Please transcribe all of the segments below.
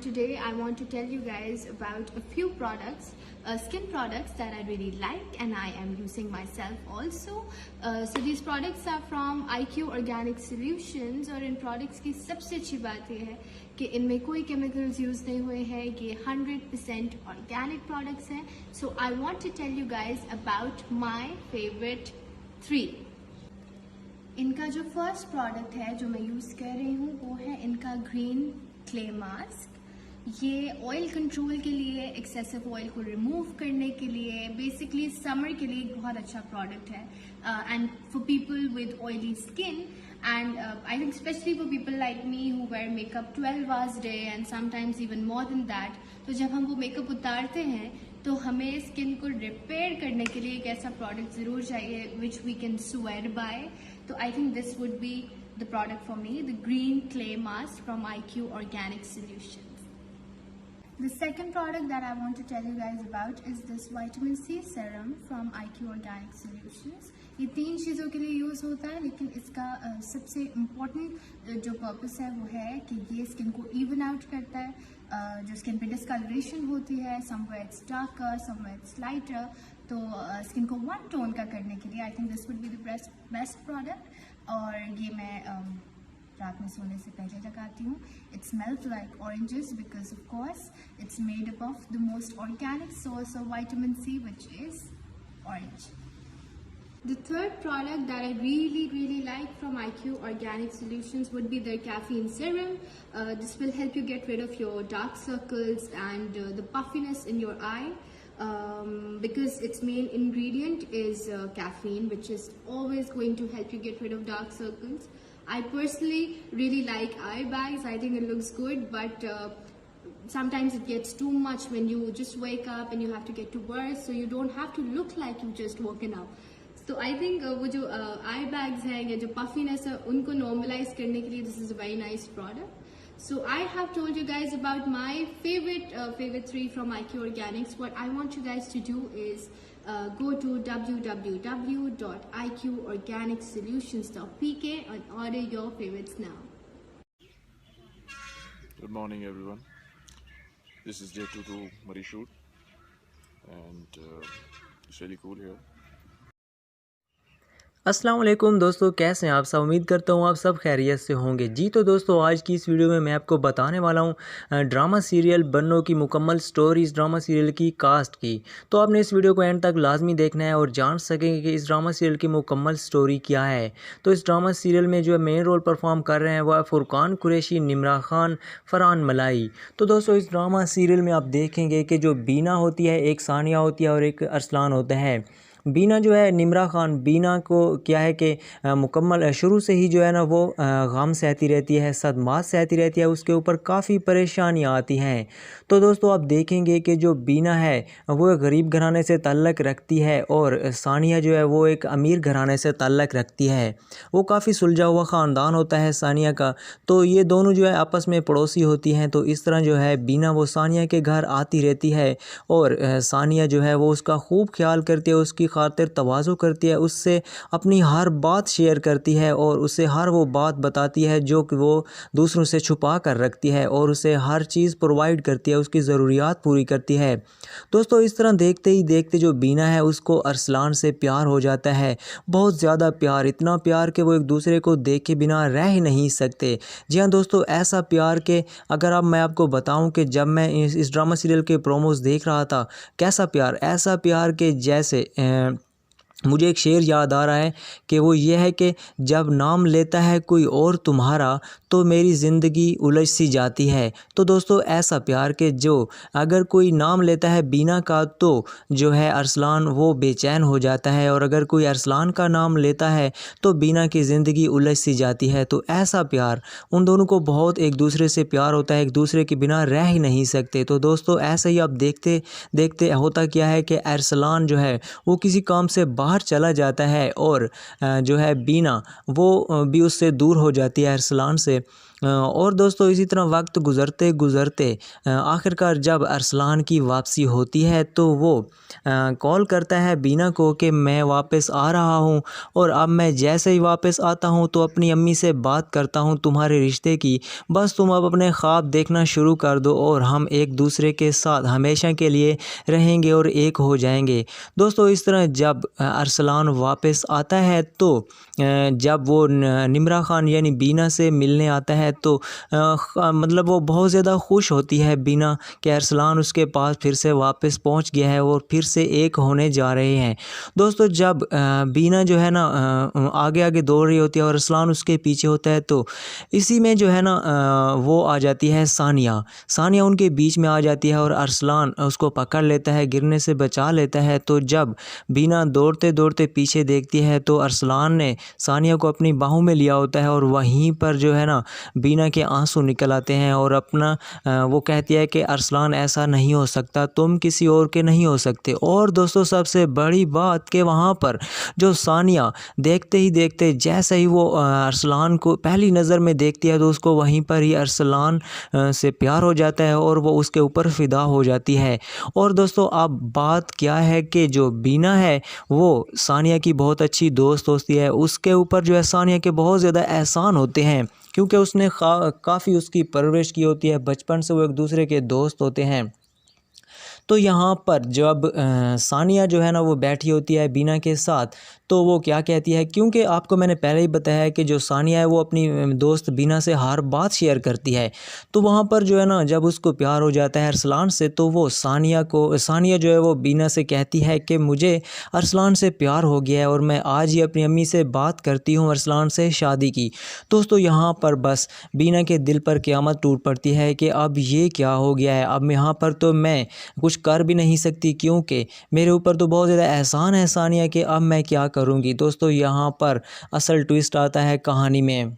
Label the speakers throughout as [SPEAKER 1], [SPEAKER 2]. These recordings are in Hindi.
[SPEAKER 1] today I want to tell you guys about a few products, skin products that I really like and I am using myself also. So these products are from IQ Organic Solutions और इन products की सबसे अच्छी बात यह है कि इनमें कोई chemicals use नहीं हुए हैं, ये 100% organic products हैं. So I want to tell you guys about my favorite 3. इनका जो फर्स्ट प्रोडक्ट है जो मैं यूज़ कर रही हूँ वो है इनका ग्रीन क्ले मास्क. ये ऑयल कंट्रोल के लिए, एक्सेसिव ऑयल को रिमूव करने के लिए, बेसिकली समर के लिए एक बहुत अच्छा प्रोडक्ट है and for people with oily skin and I think specially for people like me who wear makeup 12 hours day and sometimes even more than that. तो जब हम वो मेकअप उतारते हैं तो हमें स्किन को रिपेयर करने के लिए एक ऐसा प्रोडक्ट ज़रूर चाहिए which we can swear by. तो I think this would be the product for me, the green clay mask from IQ Organic Solutions. The second product that I want to tell you guys about is this vitamin C serum from IQ Organic Solutions. ये 3 चीज़ों के लिए यूज़ होता है, लेकिन इसका सबसे इम्पोर्टेंट जो पर्पस है वो है कि ये स्किन को इवन आउट करता है. जो स्किन पे डिस्कलरेशन होती है, somewhere it's darker, somewhere it's lighter, तो स्किन को वन टोन का करने के लिए आई think this would be the best product. और ये मैं रात में सोने से पहले लगाती हूँ. It smells like oranges because of course it's made up of the most organic source of vitamin C which is orange. The third product that I really like from IQ Organic Solutions would be their caffeine serum. This will help you get rid of your dark circles and the puffiness in your eye. Because its main ingredient is caffeine, which is always going to help you get rid of dark circles. I personally really like eye bags. I think it looks good, but sometimes it gets too much when you just wake up and you have to get to work, so you don't have to look like you just woken up. So I think वो जो eye bags हैं या जो puffiness है उनको normalize करने के लिए this is a very nice product. So I have told you guys about my favorite 3 from IQ Organics. What I want you guys to do is go to www.iqorganicsolutions.pk and order your favorites now.
[SPEAKER 2] Good morning everyone. This is day 2 to Murray shoot and it's really cool here.
[SPEAKER 3] अस्सलाम वालेकुम दोस्तों, कैसे हैं आप सब? उम्मीद करता हूँ आप सब खैरियत से होंगे. जी तो दोस्तों, आज की इस वीडियो में मैं आपको बताने वाला हूँ ड्रामा सीरियल बन्नों की मुकम्मल स्टोरी, इस ड्रामा सीरियल की कास्ट की. तो आपने इस वीडियो को एंड तक लाजमी देखना है और जान सकेंगे कि इस ड्रामा सीरियल की मुकम्मल स्टोरी क्या है. तो इस ड्रामा सीरियल में जो मेन रोल परफॉर्म कर रहे हैं वह फुरकान कुरैशी, निम्रा खान, फरहान मलाई. तो दोस्तों, इस ड्रामा सीरियल में आप देखेंगे कि जो बीना होती है, एक सानिया होती है और एक अरसलान होता है. बीना जो है, निम्रा खान, बीना को क्या है कि मुकम्मल शुरू से ही जो है ना वो गम सहती रहती है, सदमात सहती रहती है, उसके ऊपर काफ़ी परेशानियां आती हैं. तो दोस्तों, आप देखेंगे कि जो बीना है वो एक गरीब घराने से ताल्लुक़ रखती है और सानिया जो है वो एक अमीर घराने से ताल्लुक़ रखती है. वो काफ़ी सुलझा हुआ ख़ानदान होता है सानिया का. तो ये दोनों जो है आपस में पड़ोसी होती हैं. तो इस तरह जो है बीना वो सानिया के घर आती रहती है और सानिया जो है वो उसका खूब ख्याल करती है, उसकी खातिर तवाज़ु करती है, उससे अपनी हर बात शेयर करती है और उसे हर वो बात बताती है जो कि वो दूसरों से छुपा कर रखती है और उसे हर चीज़ प्रोवाइड करती है, उसकी ज़रूरियात पूरी करती है. दोस्तों, इस तरह देखते ही देखते जो बीना है उसको अरसलान से प्यार हो जाता है, बहुत ज़्यादा प्यार, इतना प्यार कि वो एक दूसरे को देखे बिना रह ही नहीं सकते. जी हाँ दोस्तों, ऐसा प्यार कि अगर अब मैं आपको बताऊं कि जब मैं इस ड्रामा सीरियल के प्रोमोस देख रहा था, कैसा प्यार, ऐसा प्यार कि जैसे मुझे एक शेर याद आ रहा है कि वो ये है कि जब नाम लेता है कोई और तुम्हारा तो मेरी ज़िंदगी उलझ सी जाती है. तो दोस्तों, ऐसा प्यार कि जो अगर कोई नाम लेता है बीना का तो जो है अरसलान वो बेचैन हो जाता है और अगर कोई अरसलान का नाम लेता है तो बीना की ज़िंदगी उलझ सी जाती है. तो ऐसा प्यार, उन दोनों को बहुत एक दूसरे से प्यार होता है, एक दूसरे के बिना रह ही नहीं सकते. तो दोस्तों, ऐसे ही आप देखते देखते होता क्या है कि अरसलान जो है वो किसी काम से बाहर चला जाता है और जो है बीना वो भी उससे दूर हो जाती है अरसलान से. और दोस्तों इसी तरह वक्त गुज़रते गुज़रते आखिरकार जब अरसलान की वापसी होती है तो वो कॉल करता है बीना को कि मैं वापस आ रहा हूँ, और अब मैं जैसे ही वापस आता हूँ तो अपनी अम्मी से बात करता हूँ तुम्हारे रिश्ते की, बस तुम अब अपने ख्वाब देखना शुरू कर दो और हम एक दूसरे के साथ हमेशा के लिए रहेंगे और एक हो जाएंगे। दोस्तों इस तरह जब अरसलान वापस आता है तो जब वो निम्रा ख़ान यानी बीना से मिलने आता है तो मतलब वो बहुत ज़्यादा खुश होती है बीना कि अरसलान उसके पास फिर से वापस पहुंच गया है और फिर से एक होने जा रहे हैं। दोस्तों जब बीना जो है ना आगे आगे दौड़ रही होती है और अरसलान उसके पीछे होता है तो इसी में जो है ना वो आ जाती है सानिया उनके बीच में आ जाती है और अरसलान उसको पकड़ लेता है, गिरने से बचा लेता है। तो जब बीना दौड़ते दौड़ते पीछे देखती है तो अरसलान ने सानिया को अपनी बाहों में लिया होता है और वहीं पर जो है ना बीना के आंसू निकल आते हैं और अपना वो कहती है कि अरसलान ऐसा नहीं हो सकता, तुम किसी और के नहीं हो सकते। और दोस्तों सबसे बड़ी बात कि वहाँ पर जो सानिया देखते ही देखते जैसे ही वो अरसलान को पहली नज़र में देखती है तो उसको वहीं पर ही अरसलान से प्यार हो जाता है और वो उसके ऊपर फ़िदा हो जाती है। और दोस्तों अब बात क्या है कि जो बीना है वो सानिया की बहुत अच्छी दोस्त होती है, उसके ऊपर जो है सानिया के बहुत ज़्यादा एहसान होते हैं क्योंकि उसने काफ़ी उसकी परवरिश की होती है, बचपन से वो एक दूसरे के दोस्त होते हैं। तो यहाँ पर जब सानिया जो है ना वो बैठी होती है बीना के साथ तो वो क्या कहती है, क्योंकि आपको मैंने पहले ही बताया है कि जो सानिया है वो अपनी दोस्त बीना से हर बात शेयर करती है। तो वहाँ पर जो है ना जब उसको प्यार हो जाता है अरसलान से तो वो सानिया जो है वो बीना से कहती है कि मुझे अरसलान से प्यार हो गया है और मैं आज ही अपनी अम्मी से बात करती हूँ अरसलान से शादी की। दोस्तों यहाँ पर बस बीना के दिल पर क़यामत टूट पड़ती है कि अब ये क्या हो गया है, अब यहाँ पर तो मैं कुछ कर भी नहीं सकती क्योंकि मेरे ऊपर तो बहुत ज़्यादा एहसान है सानिया कि अब मैं क्या करूँगी। दोस्तों यहाँ पर असल ट्विस्ट आता है कहानी में।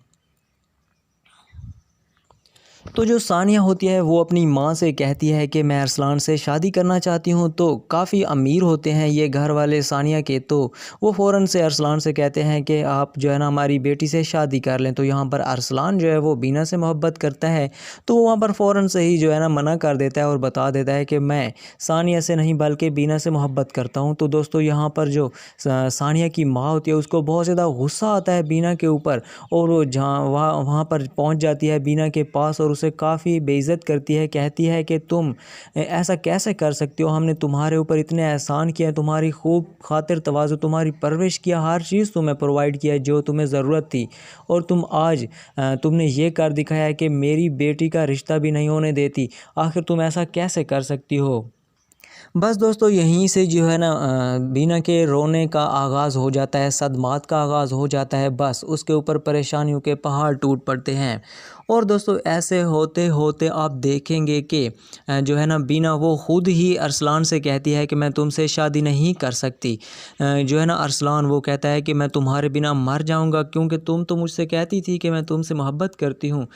[SPEAKER 3] तो जो सानिया होती है वो अपनी माँ से कहती है कि मैं अरसलान से शादी करना चाहती हूँ। तो काफ़ी अमीर होते हैं ये घर वाले सानिया के, तो वो फ़ौरन से अरसलान से कहते हैं कि आप जो है ना हमारी बेटी से शादी कर लें। तो यहाँ पर अरसलान जो है वो बीना से मोहब्बत करता है तो वो वहाँ पर फ़ौरन से ही जो है ना मना कर देता है और बता देता है कि मैं सानिया से नहीं बल्कि बीना से मोहब्बत करता हूँ। तो दोस्तों यहाँ पर जो सानिया की माँ होती है उसको बहुत ज़्यादा गुस्सा आता है बीना के ऊपर और वो जहाँ वहाँ पर पहुँच जाती है बीना के पास और उसे काफ़ी बेइज्जत करती है, कहती है कि तुम ऐसा कैसे कर सकती हो, हमने तुम्हारे ऊपर इतने एहसान किया, तुम्हारी खूब खातिर तवाज़ु, तुम्हारी परवरिश किया, हर चीज़ तुम्हें प्रोवाइड किया जो तुम्हें ज़रूरत थी, और तुम आज तुमने ये कर दिखाया है कि मेरी बेटी का रिश्ता भी नहीं होने देती, आखिर तुम ऐसा कैसे कर सकती हो। बस दोस्तों यहीं से जो है ना बीना के रोने का आगाज़ हो जाता है, सदमात का आगाज़ हो जाता है, बस उसके ऊपर परेशानियों के पहाड़ टूट पड़ते हैं। और दोस्तों ऐसे होते होते आप देखेंगे कि जो है ना बीना वो ख़ुद ही अरसलान से कहती है कि मैं तुमसे शादी नहीं कर सकती। जो है ना अरसलान वो कहता है कि मैं तुम्हारे बिना मर जाऊंगा क्योंकि तुम तो मुझसे कहती थी कि मैं तुमसे मोहब्बत करती हूँ।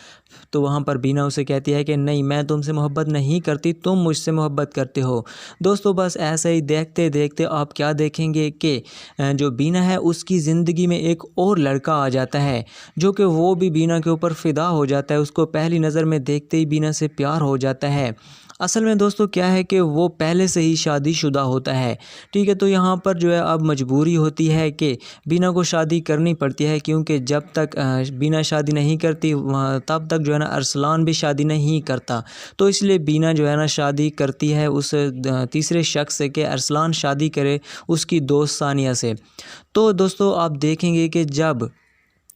[SPEAKER 3] तो वहाँ पर बीना उसे कहती है कि नहीं, मैं तुमसे मोहब्बत नहीं करती, तुम मुझसे मोहब्बत करते हो। दोस्तों बस ऐसे ही देखते देखते आप क्या देखेंगे कि जो बीना है उसकी ज़िंदगी में एक और लड़का आ जाता है जो कि वो भी बीना के ऊपर फ़िदा हो जाता है, उसको पहली नज़र में देखते ही बीना से प्यार हो जाता है। असल में दोस्तों क्या है कि वो पहले से ही शादीशुदा होता है, ठीक है। तो यहाँ पर जो है अब मजबूरी होती है कि बीना को शादी करनी पड़ती है क्योंकि जब तक बीना शादी नहीं करती तब तक जो है ना अरसलान भी शादी नहीं करता। तो इसलिए बीना जो है ना शादी करती है उस तीसरे शख्स से कि अरसलान शादी करे उसकी दोस्त सानिया से। तो दोस्तों आप देखेंगे कि जब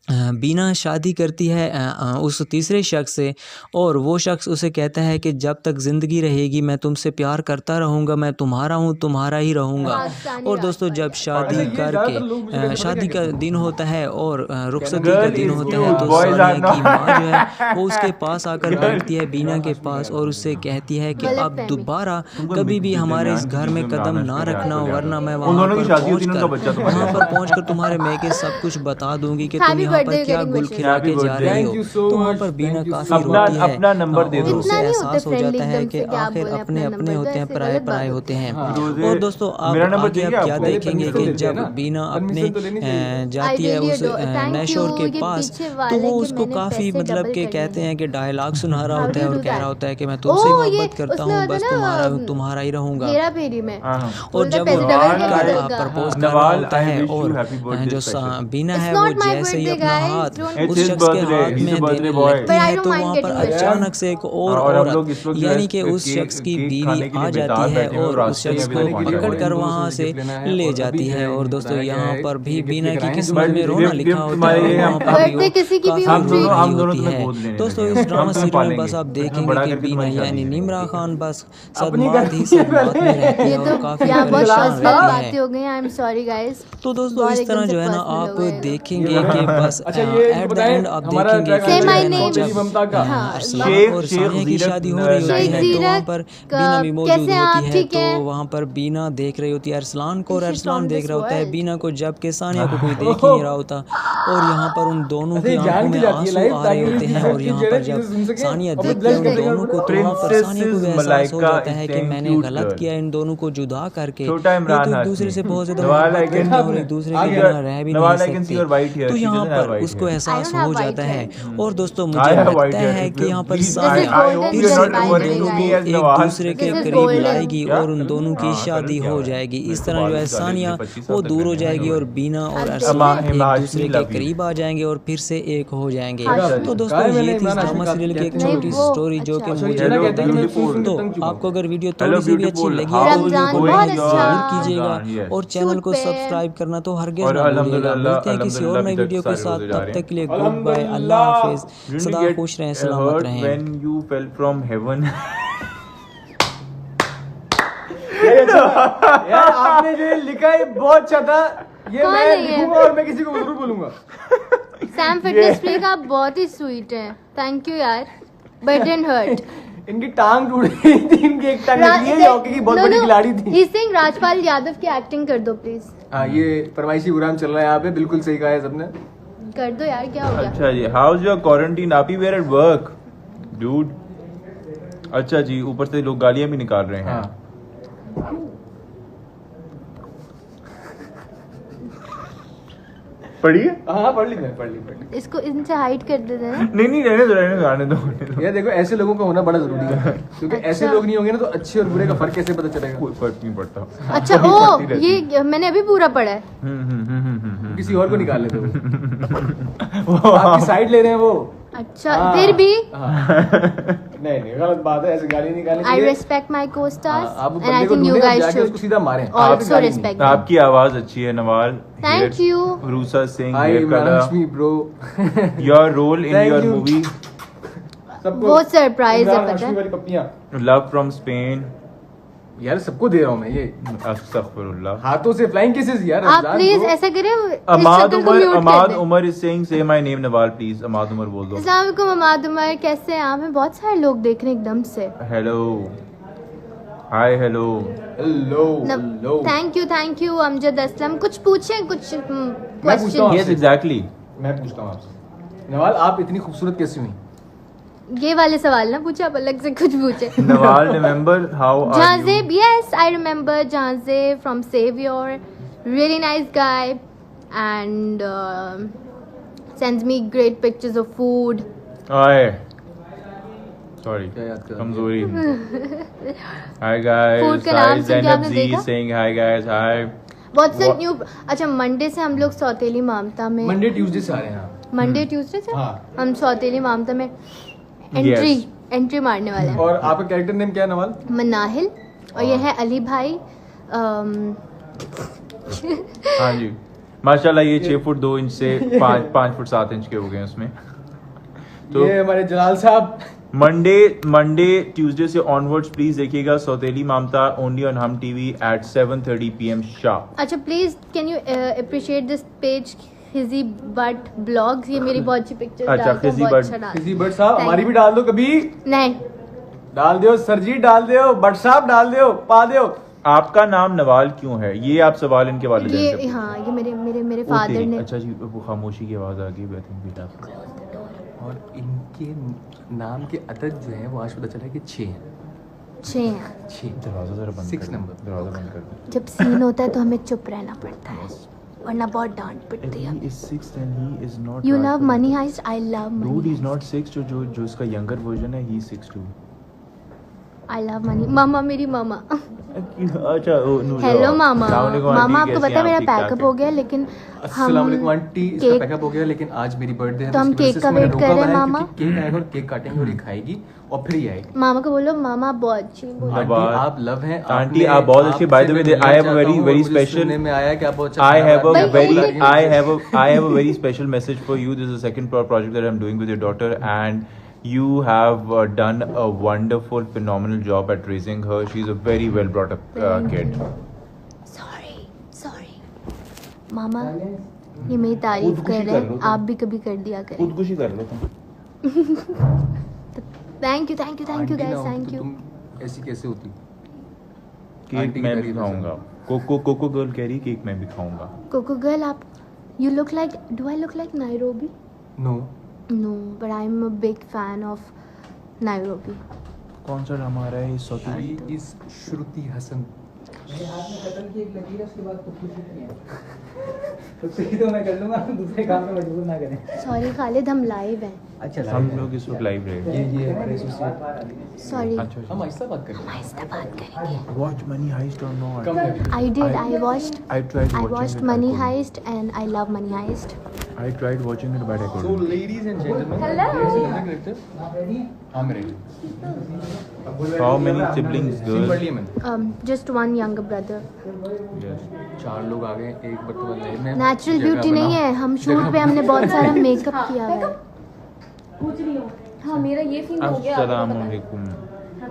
[SPEAKER 3] बीना शादी करती है उस तीसरे शख्स से और वो शख्स उसे कहता है कि जब तक ज़िंदगी रहेगी मैं तुमसे प्यार करता रहूँगा, मैं तुम्हारा हूँ, तुम्हारा ही रहूँगा। और दोस्तों जब शादी करके शादी का दिन होता है और रुखसती का दिन होता है तो सानिया की माँ जो है वो उसके पास आकर बैठती है बीना के पास और उससे कहती है कि अब दोबारा कभी भी हमारे इस घर में कदम ना रखना, वरना मैं वहाँ पर पहुँच कर तुम्हारे मैं के सब कुछ बता दूँगी कि तुम यहाँ पर
[SPEAKER 1] birthday
[SPEAKER 3] क्या
[SPEAKER 1] getting
[SPEAKER 3] गुल
[SPEAKER 1] wishes.
[SPEAKER 3] खिला के जा रही
[SPEAKER 4] Thank
[SPEAKER 3] हो।
[SPEAKER 4] you so
[SPEAKER 3] तो वहाँ
[SPEAKER 4] much,
[SPEAKER 3] पर बीना
[SPEAKER 4] thank you
[SPEAKER 3] काफी
[SPEAKER 4] so much.
[SPEAKER 3] रोती है।
[SPEAKER 5] अपना नंबर दे दो।
[SPEAKER 3] और उसे
[SPEAKER 1] इतना नहीं
[SPEAKER 3] एहसास
[SPEAKER 1] होते
[SPEAKER 3] हो जाता है
[SPEAKER 1] friendly
[SPEAKER 3] कि
[SPEAKER 1] एकदम से, क्या
[SPEAKER 3] आखिर
[SPEAKER 1] बोले
[SPEAKER 3] अपने
[SPEAKER 1] अपना
[SPEAKER 3] अपने
[SPEAKER 1] number,
[SPEAKER 3] होते हैं,
[SPEAKER 1] तो
[SPEAKER 3] पराए
[SPEAKER 1] ऐसे गलत
[SPEAKER 3] पराए
[SPEAKER 1] बात
[SPEAKER 3] होते हैं।
[SPEAKER 5] रोजे,
[SPEAKER 3] और दोस्तों
[SPEAKER 5] मेरा
[SPEAKER 3] आप
[SPEAKER 5] नंबर
[SPEAKER 3] आगे
[SPEAKER 5] चाहिए
[SPEAKER 3] आप क्या
[SPEAKER 5] आपको?
[SPEAKER 3] देखेंगे
[SPEAKER 4] permission
[SPEAKER 3] कि
[SPEAKER 4] लेते हैं
[SPEAKER 3] जब
[SPEAKER 4] ना?
[SPEAKER 3] बीना अपने
[SPEAKER 4] Permission तो लेनी चाहिए।
[SPEAKER 3] जाती है
[SPEAKER 1] I really
[SPEAKER 3] उस
[SPEAKER 1] adore- thank
[SPEAKER 3] नैशोर
[SPEAKER 1] you,
[SPEAKER 3] के
[SPEAKER 1] ये
[SPEAKER 3] पास,
[SPEAKER 1] पीछे
[SPEAKER 3] तो
[SPEAKER 1] वाले
[SPEAKER 3] वो
[SPEAKER 1] के
[SPEAKER 3] उसको
[SPEAKER 1] मैंने
[SPEAKER 3] काफी
[SPEAKER 1] पैसे
[SPEAKER 3] मतलब
[SPEAKER 1] double
[SPEAKER 3] के
[SPEAKER 1] कर
[SPEAKER 3] कहते
[SPEAKER 1] लिए
[SPEAKER 3] हैं कि डायलॉग सुना रहा
[SPEAKER 1] How
[SPEAKER 3] होता
[SPEAKER 1] do
[SPEAKER 3] है
[SPEAKER 1] you
[SPEAKER 3] और
[SPEAKER 1] do
[SPEAKER 3] कह
[SPEAKER 1] that?
[SPEAKER 3] रहा होता है कि मैं तुमसे
[SPEAKER 1] Oh, ये
[SPEAKER 3] मोहब्बत करता
[SPEAKER 1] उसमें
[SPEAKER 3] हूँ,
[SPEAKER 1] होता
[SPEAKER 3] बस
[SPEAKER 1] ना,
[SPEAKER 3] तुम्हारा ही रहूंगा।
[SPEAKER 1] हेरा फेरी में
[SPEAKER 5] हाँ।
[SPEAKER 3] और
[SPEAKER 1] बोलता
[SPEAKER 3] जब
[SPEAKER 1] पैसे
[SPEAKER 3] वो
[SPEAKER 1] डबल
[SPEAKER 5] नवाल
[SPEAKER 1] कर
[SPEAKER 5] आए-
[SPEAKER 1] दूंगा।
[SPEAKER 3] प्रपोज कर रहा
[SPEAKER 5] नवाल,
[SPEAKER 3] होता
[SPEAKER 5] I
[SPEAKER 3] है
[SPEAKER 5] wish you
[SPEAKER 3] और
[SPEAKER 5] happy birthday
[SPEAKER 3] जो
[SPEAKER 5] special.
[SPEAKER 3] बीना
[SPEAKER 1] It's
[SPEAKER 3] है वो
[SPEAKER 1] not my
[SPEAKER 3] जैसे ही
[SPEAKER 1] birthday,
[SPEAKER 3] अपना
[SPEAKER 1] guys.
[SPEAKER 3] हाथ
[SPEAKER 1] Don't-
[SPEAKER 5] It's
[SPEAKER 3] उस
[SPEAKER 5] his
[SPEAKER 3] शख्स के
[SPEAKER 5] birthday.
[SPEAKER 3] हाथ
[SPEAKER 5] He's
[SPEAKER 3] में
[SPEAKER 5] a birthday
[SPEAKER 3] देने
[SPEAKER 5] boy.
[SPEAKER 3] लगती
[SPEAKER 1] But I
[SPEAKER 3] है,
[SPEAKER 1] don't
[SPEAKER 3] तो
[SPEAKER 1] mind
[SPEAKER 3] वहाँ पर
[SPEAKER 1] getting wishes.
[SPEAKER 3] अचानक से एक और
[SPEAKER 5] और हम लोग
[SPEAKER 3] औरत
[SPEAKER 5] इस वक्त जो है
[SPEAKER 3] यानी कि उस
[SPEAKER 5] केक-
[SPEAKER 3] शख्स की
[SPEAKER 5] केक
[SPEAKER 3] बीवी
[SPEAKER 5] खाने के लिए
[SPEAKER 3] आ
[SPEAKER 5] बेताब
[SPEAKER 3] जाती है
[SPEAKER 5] बैठे हुए
[SPEAKER 3] और
[SPEAKER 5] और
[SPEAKER 3] उस शख्स
[SPEAKER 5] रास्ते
[SPEAKER 3] को
[SPEAKER 5] में अभी
[SPEAKER 3] पकड़ कर
[SPEAKER 4] इन दोनों
[SPEAKER 3] वहाँ
[SPEAKER 4] से
[SPEAKER 3] से
[SPEAKER 4] gift लेना है
[SPEAKER 3] ले
[SPEAKER 4] और
[SPEAKER 3] जाती
[SPEAKER 4] अभी
[SPEAKER 3] है।
[SPEAKER 4] है,
[SPEAKER 3] और दोस्तों
[SPEAKER 4] बताया गया
[SPEAKER 3] यहाँ
[SPEAKER 4] है
[SPEAKER 3] पर भी
[SPEAKER 4] कि gift
[SPEAKER 3] बीना
[SPEAKER 4] लेकर
[SPEAKER 3] की
[SPEAKER 4] आए हैं,
[SPEAKER 3] किस्मत में
[SPEAKER 5] गिफ्ट-
[SPEAKER 3] रोना
[SPEAKER 5] गिफ्ट
[SPEAKER 3] लिखा होता
[SPEAKER 5] तुम्हारे
[SPEAKER 3] है,
[SPEAKER 5] लिए
[SPEAKER 3] वहाँ
[SPEAKER 5] हम-
[SPEAKER 3] पर भी
[SPEAKER 1] Birthday किसी की भी
[SPEAKER 3] काफी
[SPEAKER 1] हो,
[SPEAKER 3] रो
[SPEAKER 1] treat
[SPEAKER 3] रही
[SPEAKER 5] हम दोनों
[SPEAKER 3] होती
[SPEAKER 5] तुम्हें
[SPEAKER 3] है।
[SPEAKER 5] गोद लेने
[SPEAKER 3] दोस्तों
[SPEAKER 5] लगे।
[SPEAKER 3] इस ड्रामा
[SPEAKER 5] हम तुम्हें
[SPEAKER 3] सीरियल में
[SPEAKER 5] पालेंगे।
[SPEAKER 3] बस आप
[SPEAKER 5] तुम्हें
[SPEAKER 3] देखेंगे
[SPEAKER 5] बड़ा
[SPEAKER 3] कि
[SPEAKER 5] करके
[SPEAKER 3] बीना
[SPEAKER 5] तुम्हारी शादी
[SPEAKER 3] यानी
[SPEAKER 5] करेंगे।
[SPEAKER 3] निम्रा खान बस
[SPEAKER 4] अपनी
[SPEAKER 3] सदमात ही सदमात में रहती
[SPEAKER 1] ये
[SPEAKER 3] है
[SPEAKER 1] तो
[SPEAKER 3] और काफी
[SPEAKER 1] यहाँ बहुत
[SPEAKER 3] परेशान
[SPEAKER 1] पर्सनल
[SPEAKER 3] रहती
[SPEAKER 1] बातें
[SPEAKER 3] है।
[SPEAKER 1] हो गई हैं, आई एम सॉरी गाइस।
[SPEAKER 3] तो दोस्तों
[SPEAKER 1] बहुत
[SPEAKER 3] इस
[SPEAKER 1] एकदम
[SPEAKER 3] तरह
[SPEAKER 1] से
[SPEAKER 3] जो है ना
[SPEAKER 1] personal
[SPEAKER 3] आप
[SPEAKER 1] हो गए लोग।
[SPEAKER 3] देखेंगे
[SPEAKER 4] ये
[SPEAKER 3] कि बस
[SPEAKER 4] अच्छा, ये
[SPEAKER 3] एट द
[SPEAKER 4] बताएं,
[SPEAKER 3] एंड आप
[SPEAKER 4] हमारा
[SPEAKER 3] देखेंगे
[SPEAKER 4] track
[SPEAKER 3] कि
[SPEAKER 1] Say
[SPEAKER 3] जो
[SPEAKER 1] my
[SPEAKER 3] है ना
[SPEAKER 1] name.
[SPEAKER 3] जब
[SPEAKER 4] ममता का
[SPEAKER 3] अरसलान
[SPEAKER 5] शेख-
[SPEAKER 3] और
[SPEAKER 5] शेख
[SPEAKER 3] सानिया की
[SPEAKER 5] जीरक
[SPEAKER 3] शादी हो रही होती
[SPEAKER 1] शेख
[SPEAKER 3] है, तो वहाँ
[SPEAKER 1] जीरक,
[SPEAKER 3] पर बीना भी मौजूद
[SPEAKER 1] कैसे आप?
[SPEAKER 3] होती है।
[SPEAKER 1] ठीक
[SPEAKER 3] तो
[SPEAKER 1] है।
[SPEAKER 3] वहाँ पर बीना देख रही होती है अरसलान को और
[SPEAKER 1] She's
[SPEAKER 3] अरसलान
[SPEAKER 1] from
[SPEAKER 3] देख
[SPEAKER 1] this
[SPEAKER 3] रहा होता है
[SPEAKER 1] world.
[SPEAKER 3] बीना को, जबकि सानिया को कोई देख ही नहीं रहा होता। और यहाँ पर उन दोनों की
[SPEAKER 4] ऐसे
[SPEAKER 3] आंखों
[SPEAKER 4] जान
[SPEAKER 3] में
[SPEAKER 4] की जाती है
[SPEAKER 3] आंसू
[SPEAKER 4] लाइफ,
[SPEAKER 3] आ रहे
[SPEAKER 4] ताकि
[SPEAKER 3] होते हैं।
[SPEAKER 4] किसी
[SPEAKER 3] और
[SPEAKER 4] की
[SPEAKER 3] यहाँ
[SPEAKER 4] चेहरे
[SPEAKER 3] पर जब
[SPEAKER 4] चीजें सुन सके
[SPEAKER 3] सानिया
[SPEAKER 4] और
[SPEAKER 3] देखती
[SPEAKER 4] blush
[SPEAKER 3] है उन
[SPEAKER 4] करते
[SPEAKER 3] दोनों को, तो वहाँ पर
[SPEAKER 5] Princess
[SPEAKER 3] सानिया को भी एहसास हो
[SPEAKER 5] मलाइका
[SPEAKER 3] जाता है
[SPEAKER 5] is
[SPEAKER 3] कि
[SPEAKER 5] damn
[SPEAKER 3] मैंने
[SPEAKER 5] cute
[SPEAKER 3] गलत
[SPEAKER 5] girl.
[SPEAKER 3] किया इन दोनों को जुदा करके।
[SPEAKER 5] छोटा
[SPEAKER 3] ये
[SPEAKER 5] इमरान
[SPEAKER 3] तो एक
[SPEAKER 5] हाशमी।
[SPEAKER 3] दूसरे से बहुत ज्यादा
[SPEAKER 5] नवाल,
[SPEAKER 3] मोहब्बत
[SPEAKER 5] I can-
[SPEAKER 3] करते हैं और एक दूसरे के
[SPEAKER 5] I
[SPEAKER 3] बिना
[SPEAKER 5] can-
[SPEAKER 3] रह भी
[SPEAKER 5] नवाल,
[SPEAKER 3] नहीं
[SPEAKER 5] I can see
[SPEAKER 3] सकते।
[SPEAKER 5] your white hair.
[SPEAKER 3] तो
[SPEAKER 5] She
[SPEAKER 3] यहाँ
[SPEAKER 5] doesn't have
[SPEAKER 3] पर
[SPEAKER 5] white
[SPEAKER 3] उसको
[SPEAKER 5] hair.
[SPEAKER 3] एहसास
[SPEAKER 1] I don't
[SPEAKER 3] हो
[SPEAKER 1] have
[SPEAKER 3] जाता
[SPEAKER 1] white
[SPEAKER 3] है।
[SPEAKER 1] hair.
[SPEAKER 3] और दोस्तों
[SPEAKER 5] I
[SPEAKER 3] मुझे
[SPEAKER 5] have white
[SPEAKER 3] लगता
[SPEAKER 5] hair.
[SPEAKER 3] है कि यहाँ पर
[SPEAKER 5] Please,
[SPEAKER 1] This is
[SPEAKER 3] Sania
[SPEAKER 1] golden
[SPEAKER 3] फिर से
[SPEAKER 1] just by
[SPEAKER 3] उन
[SPEAKER 1] the way,
[SPEAKER 3] दोनों को
[SPEAKER 1] guys.
[SPEAKER 3] एक दूसरे के
[SPEAKER 1] This is
[SPEAKER 3] करीब
[SPEAKER 1] golden.
[SPEAKER 3] लाएगी
[SPEAKER 5] क्या?
[SPEAKER 3] और उन दोनों की
[SPEAKER 5] हाँ,
[SPEAKER 3] शादी
[SPEAKER 5] क्या
[SPEAKER 3] हो
[SPEAKER 5] है?
[SPEAKER 3] जाएगी।
[SPEAKER 5] मेरे
[SPEAKER 3] इस
[SPEAKER 5] को
[SPEAKER 3] तरह जो है
[SPEAKER 5] बाल निकाले,
[SPEAKER 3] सानिया
[SPEAKER 5] 25 साल
[SPEAKER 3] वो
[SPEAKER 5] तक
[SPEAKER 3] दूर हो
[SPEAKER 5] रहने
[SPEAKER 3] जाएगी
[SPEAKER 5] वाले।
[SPEAKER 3] और बीना और
[SPEAKER 1] अच्छा।
[SPEAKER 3] अरसलान एक
[SPEAKER 5] हिमाश,
[SPEAKER 3] दूसरे
[SPEAKER 5] we
[SPEAKER 3] के
[SPEAKER 5] love you.
[SPEAKER 3] करीब आ जाएंगे और फिर से एक हो जाएंगे।
[SPEAKER 1] अच्छा।
[SPEAKER 3] तो दोस्तों
[SPEAKER 4] गाय
[SPEAKER 3] ये
[SPEAKER 4] मैंने
[SPEAKER 3] थी
[SPEAKER 4] इमरान
[SPEAKER 3] ड्रामा
[SPEAKER 4] हाशमी
[SPEAKER 3] सीरियल की एक
[SPEAKER 4] कहते
[SPEAKER 1] हैं
[SPEAKER 3] छोटी
[SPEAKER 1] वो,
[SPEAKER 3] स्टोरी जो कि
[SPEAKER 1] अच्छा।
[SPEAKER 3] मुझे
[SPEAKER 4] चेहरा कहते हैं कि मैं
[SPEAKER 3] बताई।
[SPEAKER 4] फूल
[SPEAKER 3] तो
[SPEAKER 4] टंग चुका
[SPEAKER 3] आपको अगर वीडियो
[SPEAKER 5] Hello,
[SPEAKER 3] थोड़ी सी भी अच्छी
[SPEAKER 5] beautiful.
[SPEAKER 3] लगी
[SPEAKER 5] How
[SPEAKER 3] है
[SPEAKER 5] are
[SPEAKER 3] तो
[SPEAKER 5] you
[SPEAKER 1] रमजान
[SPEAKER 3] वीडियो को
[SPEAKER 1] बहुत
[SPEAKER 5] going?
[SPEAKER 3] लाइक
[SPEAKER 1] अच्छा।
[SPEAKER 3] जरूर कीजिएगा
[SPEAKER 5] Ramadan, yes.
[SPEAKER 3] और चैनल को
[SPEAKER 1] सूट पे।
[SPEAKER 3] सब्सक्राइब करना तो हरगिज
[SPEAKER 5] और
[SPEAKER 3] ना भूलिएगा।
[SPEAKER 5] अल्हम्दुलिल्लाह,
[SPEAKER 3] मिलते हैं किसी और नई
[SPEAKER 5] अल्हम्दुलिल्लाह
[SPEAKER 3] वीडियो के
[SPEAKER 5] अभी तक
[SPEAKER 3] साथ,
[SPEAKER 5] सारे रोजे जा
[SPEAKER 3] तब
[SPEAKER 5] रहे
[SPEAKER 3] तक के लिए good bye, Allah Hafiz,
[SPEAKER 5] Didn't
[SPEAKER 3] सदा
[SPEAKER 5] you get
[SPEAKER 3] खुश रहें, सलामत
[SPEAKER 5] hurt
[SPEAKER 3] रहें।
[SPEAKER 5] when you fell from heaven?
[SPEAKER 4] यार आपने जो ये लिखा है बहुत अच्छा था, ये
[SPEAKER 1] कौन
[SPEAKER 4] मैं
[SPEAKER 1] है ये?
[SPEAKER 4] लिखूंगा और मैं किसी को जरूर बोलूंगा।
[SPEAKER 1] सैम फिटनेस फ्रीक आप बहुत ही स्वीट हैं, थैंक यू यार, बट डिडंट हर्ट।
[SPEAKER 4] इनकी टांग टूट गई थी, इनकी एक टांग निकली है, हॉकी की बहुत बड़ी खिलाड़ी थी।
[SPEAKER 1] ही सिंह राजपाल यादव की एक्टिंग कर दो प्लीज,
[SPEAKER 4] हाँ, ये फरमाइशी प्रोग्राम चल रहा है यहाँ पे, बिल्कुल सही कहा है सबने।
[SPEAKER 1] कर दो यार, क्या हो गया?
[SPEAKER 5] अच्छा जी, हाउस योर क्वारंटीन? आप ही वेयर एट वर्क डूड? अच्छा जी, ऊपर से लोग गालियां भी निकाल रहे हैं।
[SPEAKER 4] हाँ।
[SPEAKER 5] पढ़िए।
[SPEAKER 4] हाँ, पढ़ ली मैं, पढ़ ली।
[SPEAKER 1] इसको इनसे हाइड कर देते हैं।
[SPEAKER 5] नहीं रहने दो आने दो।
[SPEAKER 4] ये देखो, ऐसे लोगों का होना बड़ा जरूरी है, क्योंकि ऐसे
[SPEAKER 1] अच्छा।
[SPEAKER 4] लोग नहीं होंगे ना तो अच्छे और बुरे का फर्क कैसे पता चलेगा?
[SPEAKER 5] कोई फर्क नहीं पड़ता।
[SPEAKER 1] अच्छा
[SPEAKER 5] वही
[SPEAKER 1] ओ
[SPEAKER 5] पढ़ती रहती
[SPEAKER 1] ये मैंने अभी पूरा पढ़ा है।
[SPEAKER 4] किसी और को निकाल लेते वो। आपकी साइड ले रहे हैं वो।
[SPEAKER 1] अच्छा
[SPEAKER 4] हाँ।
[SPEAKER 1] फिर भी
[SPEAKER 4] नहीं, गलत बात है, ऐसे गाली निकालनी
[SPEAKER 1] आई
[SPEAKER 4] चाहिए।
[SPEAKER 1] रेस्पेक्ट माय को स्टार्स
[SPEAKER 4] हाँ, आप
[SPEAKER 1] एंड आई
[SPEAKER 4] बंदे को
[SPEAKER 1] थिंक यू
[SPEAKER 4] ढूंढें और
[SPEAKER 1] गाइस
[SPEAKER 4] जाके उसको
[SPEAKER 1] शुड
[SPEAKER 4] सीधा मारें।
[SPEAKER 1] आल्सो
[SPEAKER 4] गाली नहीं।
[SPEAKER 1] रिस्पेक्ट।
[SPEAKER 5] आपकी आवाज अच्छी है Nawal.
[SPEAKER 1] Thank you.
[SPEAKER 5] Rusa Singh,
[SPEAKER 4] Hi, Manashmi bro.
[SPEAKER 5] Your role in
[SPEAKER 4] Thank
[SPEAKER 5] your
[SPEAKER 4] you.
[SPEAKER 5] Movie
[SPEAKER 4] सबको
[SPEAKER 1] वो सरप्राइज है,
[SPEAKER 4] इमरान
[SPEAKER 1] पता
[SPEAKER 4] हाशमी
[SPEAKER 1] है?
[SPEAKER 4] वाली पप्पियां।
[SPEAKER 5] Love from Spain.
[SPEAKER 4] यार सबको दे रहा हूँ मैं ये
[SPEAKER 5] अस्तगफिरुल्लाह।
[SPEAKER 4] हाथों से फ्लाइंग किसेस यार।
[SPEAKER 1] आप
[SPEAKER 4] रमजान
[SPEAKER 1] प्लीज
[SPEAKER 4] bro।
[SPEAKER 1] ऐसा करें, इस
[SPEAKER 5] अमाद
[SPEAKER 1] शक्ल को
[SPEAKER 5] उमर,
[SPEAKER 1] म्यूट कर
[SPEAKER 5] अमाद
[SPEAKER 1] दें।
[SPEAKER 5] उमर इज सेइंग से my name Nawal please. अमाद Umar बोल दो।
[SPEAKER 1] अस्सलाम वालेकुम अमाद उमर, कैसे हैं आप? हमें बहुत सारे लोग देख रहे हैं एकदम से।
[SPEAKER 5] Hello, hi, hello.
[SPEAKER 4] Hello.
[SPEAKER 1] Thank you Amjad Aslam. कुछ पूछें, कुछ
[SPEAKER 4] पूछता हूँ।
[SPEAKER 1] क्वेश्चन।
[SPEAKER 5] Yes exactly.
[SPEAKER 4] मैं पूछता हूँ आपसे, नवाल आप इतनी खूबसूरत कैसी हुई?
[SPEAKER 1] ये वाले सवाल ना पूछे, आप अलग से कुछ पूछे।
[SPEAKER 5] Nawal remember how are you?
[SPEAKER 1] Jazib, yes, I remember Jazib from Savior. Really nice guy, and sends me great pictures of food.
[SPEAKER 5] Hi, sorry
[SPEAKER 4] क्या याद कर?
[SPEAKER 5] कमजोरी। हाय
[SPEAKER 1] Food
[SPEAKER 5] गाइस,
[SPEAKER 1] का नाम
[SPEAKER 5] हाय
[SPEAKER 1] सुन के
[SPEAKER 5] ज़ैनब
[SPEAKER 1] आपने
[SPEAKER 5] जी
[SPEAKER 1] देखा?
[SPEAKER 5] सेइंग हाय गाइस, हाय।
[SPEAKER 1] बहुत से
[SPEAKER 5] What?
[SPEAKER 1] न्यू। अच्छा मंडे से हम लोग सौतेली मामता में,
[SPEAKER 4] मंडे ट्यूसडे से आ रहे हैं आप।
[SPEAKER 1] मंडे ट्यूसडे से
[SPEAKER 4] हाँ।
[SPEAKER 1] हम सौतेली मामता में एंट्री मारने वाले हैं।
[SPEAKER 4] और आपका कैरेक्टर नेम क्या है नवाल?
[SPEAKER 1] मनाहिल, और ये है अली भाई।
[SPEAKER 5] हाँ जी, माशाल्लाह ये 6 फुट 2 इंच से 5 फुट 7 इंच के हो गए उसमें। तो
[SPEAKER 4] ये हमारे जलाल साहब।
[SPEAKER 5] मंडे ट्यूसडे से ऑनवर्ड्स प्लीज देखिएगा Sauteli Mamta only on Hum TV at 7:30 PM sharp.
[SPEAKER 1] अच्छा please can you appreciate this page खिजी बट ब्लॉग्स, ये मेरी बहुत अच्छी पिक्चर
[SPEAKER 5] अच्छा,
[SPEAKER 1] डालते हैं,
[SPEAKER 5] खिजी
[SPEAKER 1] बहुत
[SPEAKER 5] बट।
[SPEAKER 1] अच्छा डालते हैं।
[SPEAKER 4] किसी बट साहब
[SPEAKER 1] Thank
[SPEAKER 4] हमारी
[SPEAKER 1] you.
[SPEAKER 4] भी डाल दो कभी।
[SPEAKER 1] नहीं
[SPEAKER 4] डाल दो सर जी, डाल दो बट साहब, डाल दो, पा दो।
[SPEAKER 5] आपका नाम नवाल क्यों है? ये आप सवाल इनके वालिदैन से
[SPEAKER 1] ये
[SPEAKER 5] पूछिए।
[SPEAKER 1] हाँ, ये मेरे
[SPEAKER 5] ओ
[SPEAKER 1] फादर
[SPEAKER 5] तेरी,
[SPEAKER 1] ने।
[SPEAKER 5] अच्छा जी, वो खामोशी की आवाज आ गई। आई थिंक बेटा
[SPEAKER 4] और इनके नाम के अदद जो है वो आज पता चला कि 6 हैं।
[SPEAKER 1] 6 हैं।
[SPEAKER 4] 6
[SPEAKER 5] दरवाजा जरा बंद
[SPEAKER 4] 6
[SPEAKER 5] कर दो,
[SPEAKER 4] नंबर।
[SPEAKER 5] दरवाजा बंद कर दो।
[SPEAKER 1] जब सीन होता है तो हमें चुप रहना पड़ता है, वरना बहुत डांट पड़ती है।
[SPEAKER 5] He is 6 and he is not.
[SPEAKER 1] You
[SPEAKER 5] right
[SPEAKER 1] love
[SPEAKER 5] for
[SPEAKER 1] money
[SPEAKER 5] that.
[SPEAKER 1] Heist, I love
[SPEAKER 5] Dude,
[SPEAKER 1] money.
[SPEAKER 5] he's not 6. जो इसका यंगर वर्जन है, he is 6 too.
[SPEAKER 1] I love money. मामा, मेरी मामा।
[SPEAKER 5] अच्छा
[SPEAKER 1] हेलो मामा। मामा, आपको पता है मेरा
[SPEAKER 5] पैकअप
[SPEAKER 1] पैकअप हो गया, लेकिन
[SPEAKER 4] अस्सलाम वालेकुम आंटी, इसका
[SPEAKER 1] केक-
[SPEAKER 4] पैकअप हो गया, लेकिन आज मेरी बर्थडे है
[SPEAKER 1] तो हम
[SPEAKER 4] उसकी वजह
[SPEAKER 1] केक
[SPEAKER 4] से
[SPEAKER 1] का
[SPEAKER 4] इसको मैंने
[SPEAKER 1] वेट
[SPEAKER 4] रोका
[SPEAKER 1] कर रहे
[SPEAKER 4] हुआ
[SPEAKER 1] हैं,
[SPEAKER 4] है,
[SPEAKER 1] मामा।
[SPEAKER 4] क्योंकि केक आएगा और केक काटेंगे और ये खाएगी और फिर ये आएगी।
[SPEAKER 1] मामा को बोलो मामा आप बहुत अच्छी बोलो।
[SPEAKER 5] हाँ।
[SPEAKER 4] आंटी आप लव हैं।
[SPEAKER 5] आंटी, आप बहुत अच्छी। By the way, I have a very special-
[SPEAKER 4] सुनने में आया कि आप बहुत अच्छा
[SPEAKER 5] I
[SPEAKER 4] खाना
[SPEAKER 5] have a
[SPEAKER 4] बनाती हैं।
[SPEAKER 5] very
[SPEAKER 1] एक-
[SPEAKER 5] I have a very special message for you. This is the second project that I'm doing with your daughter, and you have done a wonderful, phenomenal job at raising her. She's a very well brought up
[SPEAKER 1] Thank
[SPEAKER 5] kid.
[SPEAKER 1] Sorry मामा, ये मेरी तारीफ
[SPEAKER 5] खुदकुशी
[SPEAKER 1] कर रहे
[SPEAKER 5] कर लो
[SPEAKER 1] हैं,
[SPEAKER 5] तुम।
[SPEAKER 1] आप भी कभी कर दिया करें।
[SPEAKER 5] खुदकुशी कर लो तुम।
[SPEAKER 1] थैंक यू गाइस,
[SPEAKER 4] आंटी ना
[SPEAKER 1] थैंक
[SPEAKER 4] हो
[SPEAKER 1] यू।
[SPEAKER 4] तो तुम ऐसी कैसे होती?
[SPEAKER 5] केक
[SPEAKER 4] आंटी की
[SPEAKER 5] मैं भी
[SPEAKER 4] तारीफ
[SPEAKER 5] खाऊंगा। कोको गर्ल कह रही केक मैं भी खाऊंगा।
[SPEAKER 1] कोको गर्ल, आप you look like, do I look like Nairobi?
[SPEAKER 4] No,
[SPEAKER 1] no, but I am a big fan of Nairobi.
[SPEAKER 5] कौन सा ड्रामा आ रहा है इस
[SPEAKER 4] शी इज श्रुति हसन।
[SPEAKER 6] मेरे हाथ में कटल की एक लकीर है, उसके बाद कुछ नहीं है। सबसे ही तो मैं कर लूंगा, दूसरे काम में मजबूर ना करें।
[SPEAKER 1] सॉरी खालिद, हम लाइव हैं।
[SPEAKER 6] अच्छा
[SPEAKER 5] हम लोग इस वक्त लाइव रहे।
[SPEAKER 4] ये
[SPEAKER 1] सॉरी,
[SPEAKER 5] अच्छा
[SPEAKER 4] हम आहिस्ता बात करें।
[SPEAKER 1] आहिस्ता बात करेंगे।
[SPEAKER 5] वॉच मनी हाइस्ट और नॉट?
[SPEAKER 4] कम है।
[SPEAKER 1] I did. I watched.
[SPEAKER 5] I tried
[SPEAKER 1] I
[SPEAKER 5] watching
[SPEAKER 1] watched
[SPEAKER 5] it,
[SPEAKER 1] Money
[SPEAKER 5] I couldn't.
[SPEAKER 1] Heist, and I love Money Heist.
[SPEAKER 5] I tried watching it but I
[SPEAKER 4] So
[SPEAKER 5] couldn't.
[SPEAKER 4] ladies and gentlemen,
[SPEAKER 1] Hello.
[SPEAKER 4] character?
[SPEAKER 6] आप रेडी हैं?
[SPEAKER 4] हाँ मेरे।
[SPEAKER 5] How many siblings, girl?
[SPEAKER 4] Simply मन।
[SPEAKER 1] Just one younger brother.
[SPEAKER 5] Yes.
[SPEAKER 4] 4 लोग आ गए, एक बर्तन लाइव में।
[SPEAKER 1] Natural
[SPEAKER 4] जगह
[SPEAKER 1] beauty नहीं
[SPEAKER 4] बनाओ।
[SPEAKER 1] है, हम शूट पे हमने बहुत सारा मेकअप किया है।
[SPEAKER 7] पूछ रही हूँ। हाँ, मेरा ये सीन हो गया।
[SPEAKER 5] अस्सलाम वालेकुम।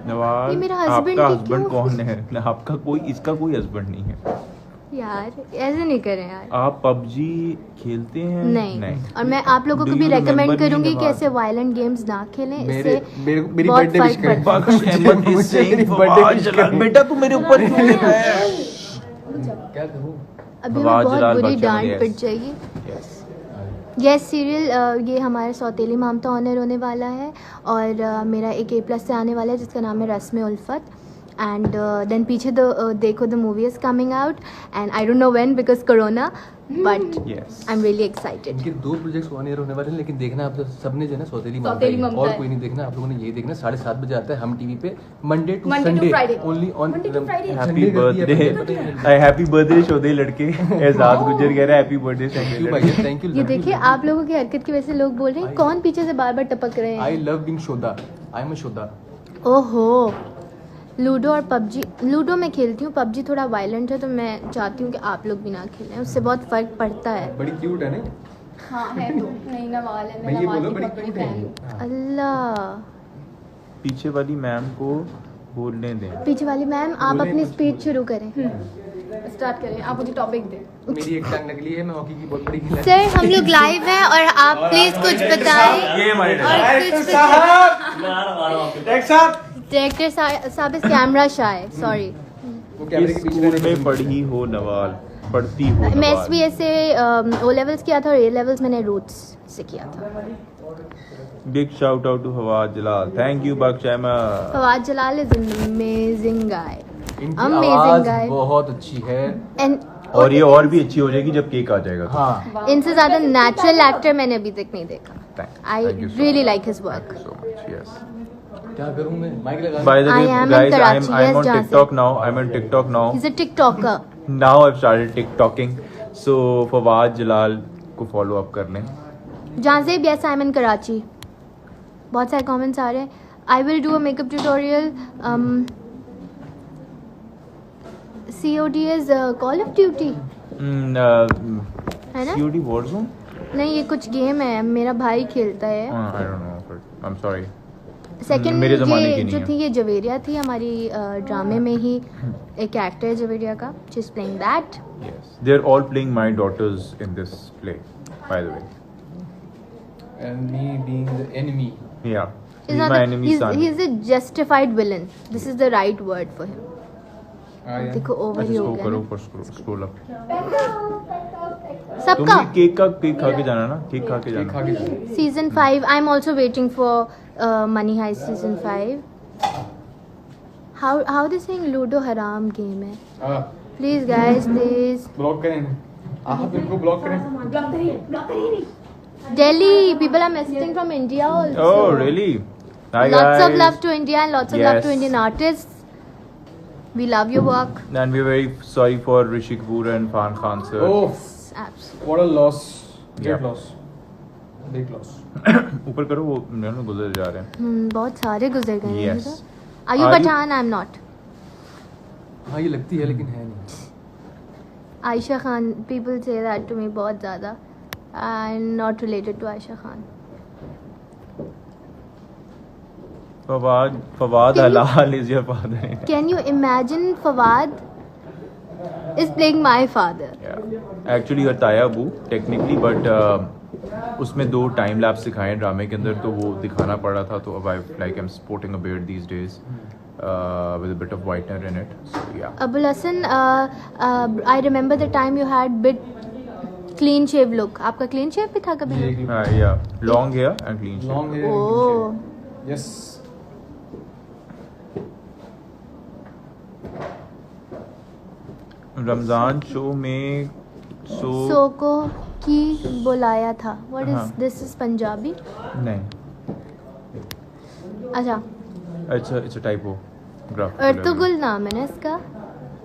[SPEAKER 5] नवाज,
[SPEAKER 1] ये मेरा husband
[SPEAKER 5] आपका
[SPEAKER 1] की
[SPEAKER 5] हस्बैंड
[SPEAKER 1] क्यों?
[SPEAKER 5] कौन है? आपका कोई, इसका कोई हस्बैंड नहीं है।
[SPEAKER 1] यार ऐसे नहीं करें यार।
[SPEAKER 5] आप पबजी खेलते हैं?
[SPEAKER 1] नहीं। और मैं आप लोगों को
[SPEAKER 5] Do
[SPEAKER 1] भी
[SPEAKER 5] you
[SPEAKER 1] रेकमेंड
[SPEAKER 5] remember me,
[SPEAKER 1] करूंगी कि
[SPEAKER 5] नवाज?
[SPEAKER 1] ऐसे वायलेंट गेम्स ना खेलें,
[SPEAKER 4] मेरे
[SPEAKER 1] इससे
[SPEAKER 4] मेरी
[SPEAKER 1] बहुत
[SPEAKER 4] बर्थडे
[SPEAKER 1] फर्क
[SPEAKER 4] विश करें।
[SPEAKER 1] पड़ता है।
[SPEAKER 5] Bugs Ahmed is saying
[SPEAKER 4] मेरी
[SPEAKER 5] फवाद
[SPEAKER 4] birthday wish
[SPEAKER 5] जलाल,
[SPEAKER 4] करें।
[SPEAKER 5] बेटा तू मेरे ऊपर क्यों गिर रहा है?
[SPEAKER 4] क्या करूँ?
[SPEAKER 1] अभी हमें
[SPEAKER 5] फवाद
[SPEAKER 1] बहुत
[SPEAKER 5] जलाल
[SPEAKER 1] बुरी
[SPEAKER 5] बख्शा
[SPEAKER 1] डांट
[SPEAKER 5] yes.
[SPEAKER 1] पिट जाएगी।
[SPEAKER 5] Yes.
[SPEAKER 1] यस सीरियल ये हमारे सौतेली मामता ऑनर होने वाला है, और मेरा एक A+ से आने वाला है जिसका नाम है रस्म उल्फत। एंड देन पीछे देखो the movie is coming out, and I don't know when because corona, but
[SPEAKER 5] Yes.
[SPEAKER 1] I am really excited.
[SPEAKER 4] इनके 2 प्रोजेक्ट्स 1 ईयर होने वाले हैं, लेकिन देखना आप सबने जो है ना सौतेली
[SPEAKER 7] सौतेली
[SPEAKER 4] ममता
[SPEAKER 7] ममता
[SPEAKER 4] और
[SPEAKER 7] है।
[SPEAKER 4] कोई नहीं देखना। आप लोगों ने यही देखना। 7:30 बजे आता है हम टीवी पे, Monday to
[SPEAKER 7] Monday to
[SPEAKER 4] Sunday
[SPEAKER 7] Friday.
[SPEAKER 4] ओनली ऑन
[SPEAKER 7] Monday to Friday.
[SPEAKER 5] Happy birthday, happy birthday शोधे लड़के। एजाज गुजर कह रहा है हैप्पी बर्थडे
[SPEAKER 4] थैंक यू
[SPEAKER 5] शोधे
[SPEAKER 4] भाई,
[SPEAKER 5] लड़के।
[SPEAKER 4] Thank you.
[SPEAKER 1] ये देखिए आप लोगों की हरकत की वजह से लोग बोल रहे हैं कौन पीछे से बार बार टपक रहे
[SPEAKER 4] आई
[SPEAKER 1] हैं।
[SPEAKER 4] लव बीइंग शोदा। आई एम अ शोदा।
[SPEAKER 1] ओहो, लूडो और पबजी, लूडो मैं खेलती हूँ, पबजी थोड़ा वायलेंट है तो मैं चाहती हूँ कि आप लोग भी ना खेलें, उससे बहुत फ़र्क पड़ता है।
[SPEAKER 4] बड़ी क्यूट है ना?
[SPEAKER 7] हाँ है तो नहीं, नवाल है,
[SPEAKER 4] मैं
[SPEAKER 7] मैं
[SPEAKER 4] ये
[SPEAKER 7] नवाल
[SPEAKER 4] बोलो
[SPEAKER 7] की
[SPEAKER 4] बड़ी
[SPEAKER 7] बहुत बड़ी
[SPEAKER 4] क्यूट है
[SPEAKER 7] फैन
[SPEAKER 4] ये।
[SPEAKER 7] हूँ।
[SPEAKER 1] अल्लाह,
[SPEAKER 5] पीछे वाली मैम को बोलने दें।
[SPEAKER 1] पीछे वाली मैम आप
[SPEAKER 4] बोले
[SPEAKER 1] अपनी
[SPEAKER 4] कुछ
[SPEAKER 1] स्पीच
[SPEAKER 4] बोले।
[SPEAKER 1] शुरू करें।
[SPEAKER 7] स्टार्ट करें, आप मुझे टॉपिक दें।
[SPEAKER 4] मेरी एक टांग नकली है, मैं हॉकी की बहुत बड़ी खिलाड़ी।
[SPEAKER 1] सर हम लोग लाइव हैं और आप प्लीज कुछ बताएं।
[SPEAKER 5] ये हमारे
[SPEAKER 1] और कुछ डायरेक्टर साहब इस कैमरा शाय, सॉरी।
[SPEAKER 4] वो कैमरे
[SPEAKER 5] इस
[SPEAKER 4] के पीछे
[SPEAKER 5] स्कूल
[SPEAKER 4] रहने
[SPEAKER 5] में
[SPEAKER 4] की-
[SPEAKER 5] पढ़ी हो नवाल, पढ़ती हो
[SPEAKER 1] मैं
[SPEAKER 5] नवाल।
[SPEAKER 1] SBA से O-levels किया था और A-levels मैंने रूट्स से किया था।
[SPEAKER 5] Big shout out to Fawad Jalal, thank you Bakhsh Ahmad.
[SPEAKER 1] Fawad Jalal is an amazing guy,
[SPEAKER 4] इनकी
[SPEAKER 1] अमेजिंग
[SPEAKER 4] आवाज
[SPEAKER 1] गाय,
[SPEAKER 4] बहुत अच्छी है।
[SPEAKER 1] एंड
[SPEAKER 5] और ये और भी अच्छी हो जाएगी जब केक आ जाएगा।
[SPEAKER 4] हाँ,
[SPEAKER 1] इनसे ज्यादा नेचुरल एक्टर मैंने अभी तक नहीं देखा। आई
[SPEAKER 5] Thank you so
[SPEAKER 1] really
[SPEAKER 5] much.
[SPEAKER 1] Like his work.
[SPEAKER 5] Thank you so much, yes.
[SPEAKER 4] क्या करूँ मैं? माइक लगा
[SPEAKER 5] By the
[SPEAKER 1] I
[SPEAKER 5] way,
[SPEAKER 1] am in
[SPEAKER 5] guys,
[SPEAKER 1] Karachi,
[SPEAKER 5] I'm
[SPEAKER 1] yes,
[SPEAKER 5] on
[SPEAKER 1] जहाँ से।
[SPEAKER 5] TikTok now. I'm on TikTok now.
[SPEAKER 1] He's a TikToker.
[SPEAKER 5] Now I've started TikToking. So Fawad जलाल को फॉलो अप कर लें।
[SPEAKER 1] जहाँ से भी ऐसा, आई एम इन कराची। बहुत सारे कमेंट्स आ रहे हैं। I will do a makeup tutorial. COD is call of duty है ना?
[SPEAKER 5] COD Warzone?
[SPEAKER 1] नहीं, ये कुछ गेम है, मेरा भाई खेलता है।
[SPEAKER 5] I don't know. I'm sorry.
[SPEAKER 1] Second
[SPEAKER 5] मेरे ज़माने
[SPEAKER 1] ये
[SPEAKER 5] की नहीं
[SPEAKER 1] जो
[SPEAKER 5] है।
[SPEAKER 1] थी, ये जवेरिया थी हमारी ड्रामे में ही एक एक्टर है जवेरिया का, she is playing that.
[SPEAKER 5] Yes. They're all playing my daughters in this play, by the way.
[SPEAKER 4] And me being the enemy.
[SPEAKER 5] Yeah. He's my enemy son.
[SPEAKER 1] He's a justified villain. This is the right word for him. देखो ओवर ही हो गया
[SPEAKER 5] करो
[SPEAKER 1] ना।
[SPEAKER 5] ऊपर स्क्रॉल अप।
[SPEAKER 1] सबका
[SPEAKER 5] तुम केक खा के जाना ना, केक खा के जाना।
[SPEAKER 1] Season 5 I am also waiting for money heist season 5। How they saying ludo हराम गेम है। प्लीज गाइस प्लीज
[SPEAKER 4] ब्लॉक करें आप इनको ब्लॉक करें।
[SPEAKER 1] Delhi people are messaging from India also.
[SPEAKER 5] Oh really? Hi
[SPEAKER 1] Lots
[SPEAKER 5] guys.
[SPEAKER 1] of love to India and lots of love to
[SPEAKER 5] Yes.
[SPEAKER 1] Indian artists. We love your work.
[SPEAKER 5] And we're very sorry for Rishi Kapoor and Farhan Khan sir.
[SPEAKER 4] Oh,
[SPEAKER 1] Absolutely.
[SPEAKER 4] what a loss. Great
[SPEAKER 5] Yeah.
[SPEAKER 4] loss. Big loss.
[SPEAKER 5] ऊपर करो, वो गुजर जा रहे हैं।
[SPEAKER 1] बहुत सारे गुजर गए हैं
[SPEAKER 5] Yes.
[SPEAKER 1] इधर। Are you
[SPEAKER 5] Are you-
[SPEAKER 1] Pathan? I'm not.
[SPEAKER 4] हाँ ये लगती है लेकिन है नहीं।
[SPEAKER 1] Aisha Khan, people say that to me बहुत ज़्यादा. I'm not related to Aisha Khan.
[SPEAKER 5] Fawad
[SPEAKER 1] Can you-
[SPEAKER 5] Halal is your father.
[SPEAKER 1] Can you imagine Fawad is playing my father?
[SPEAKER 5] Yeah. Actually her ताया अबू technically, but उसमें 2 टाइम लैप्स दिखाए हैं ड्रामे के अंदर, तो वो दिखाना पड़ा था, तो अब I'm sporting a beard these days with a bit of whitener in it. So yeah.
[SPEAKER 1] Abul Hassan, I remember the time you had bit clean shave look. आपका clean shave भी था कभी?
[SPEAKER 5] Yeah. Long hair and clean shave.
[SPEAKER 4] Long hair.
[SPEAKER 1] Oh.
[SPEAKER 4] Yes.
[SPEAKER 5] Ramzan show में
[SPEAKER 1] सोको की बुलाया था. What is
[SPEAKER 5] हाँ.
[SPEAKER 1] this? Is पंजाबी?
[SPEAKER 5] नहीं,
[SPEAKER 1] अच्छा.
[SPEAKER 5] it's a typo.
[SPEAKER 1] अर्तुगुल नाम है ना इसका?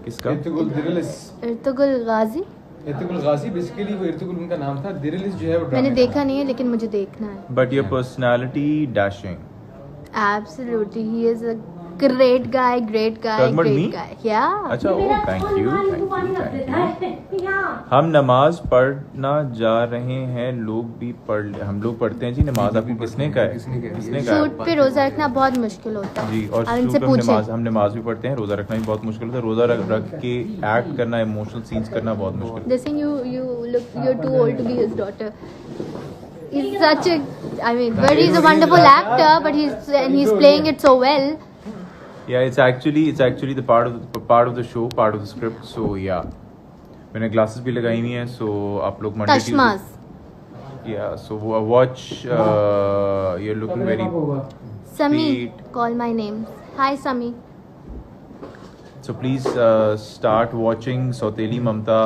[SPEAKER 5] किसका?
[SPEAKER 4] इर्तुगुल दिरिलिस।
[SPEAKER 1] अर्तुगुल गाजी.
[SPEAKER 4] इर्तुगुल गाजी बेसिकली वो इर्तुगुल उनका नाम था। दिरिलिस जो है वो
[SPEAKER 1] मैंने
[SPEAKER 4] ड्रामे
[SPEAKER 1] देखा
[SPEAKER 4] का।
[SPEAKER 1] नहीं है लेकिन मुझे देखना है.
[SPEAKER 5] But your personality dashing.
[SPEAKER 1] Absolutely, he is a great guy, great guy,
[SPEAKER 5] Talking about
[SPEAKER 1] great
[SPEAKER 5] me?
[SPEAKER 1] guy. Yeah.
[SPEAKER 5] अच्छा, oh, thank you. हम नमाज पढ़ना जा रहे हैं, हम लोग पढ़ते हैं जी नमाज। आपको किसने कहा है?
[SPEAKER 4] किसने कहा है?
[SPEAKER 5] किसने कहा
[SPEAKER 1] सूट
[SPEAKER 5] है?
[SPEAKER 1] पे रोजा रखना बहुत मुश्किल होता है.
[SPEAKER 5] जी, और
[SPEAKER 1] आप इनसे
[SPEAKER 5] सूट पे
[SPEAKER 1] पूछें.
[SPEAKER 5] हम नमाज भी पढ़ते हैं, रोजा रखना भी बहुत मुश्किल होता है। रोजा रख के एक्ट करना, इमोशनल सीन्स करना बहुत मुश्किल
[SPEAKER 1] They think you're too old to be his daughter. He's such a, but he's a wonderful actor, but he's playing it so well.
[SPEAKER 5] Yeah, it's actually the part of the show, part of the script. So yeah, मैंने glasses भी लगाई हुई हैं, so आप लोग Monday
[SPEAKER 1] Tashmas.
[SPEAKER 5] Tuesday- Yeah, so watch. You're looking very.
[SPEAKER 1] Sami,
[SPEAKER 5] Sweet.
[SPEAKER 1] call my name. Hi, Sami.
[SPEAKER 5] So please start watching Sauteli Mamta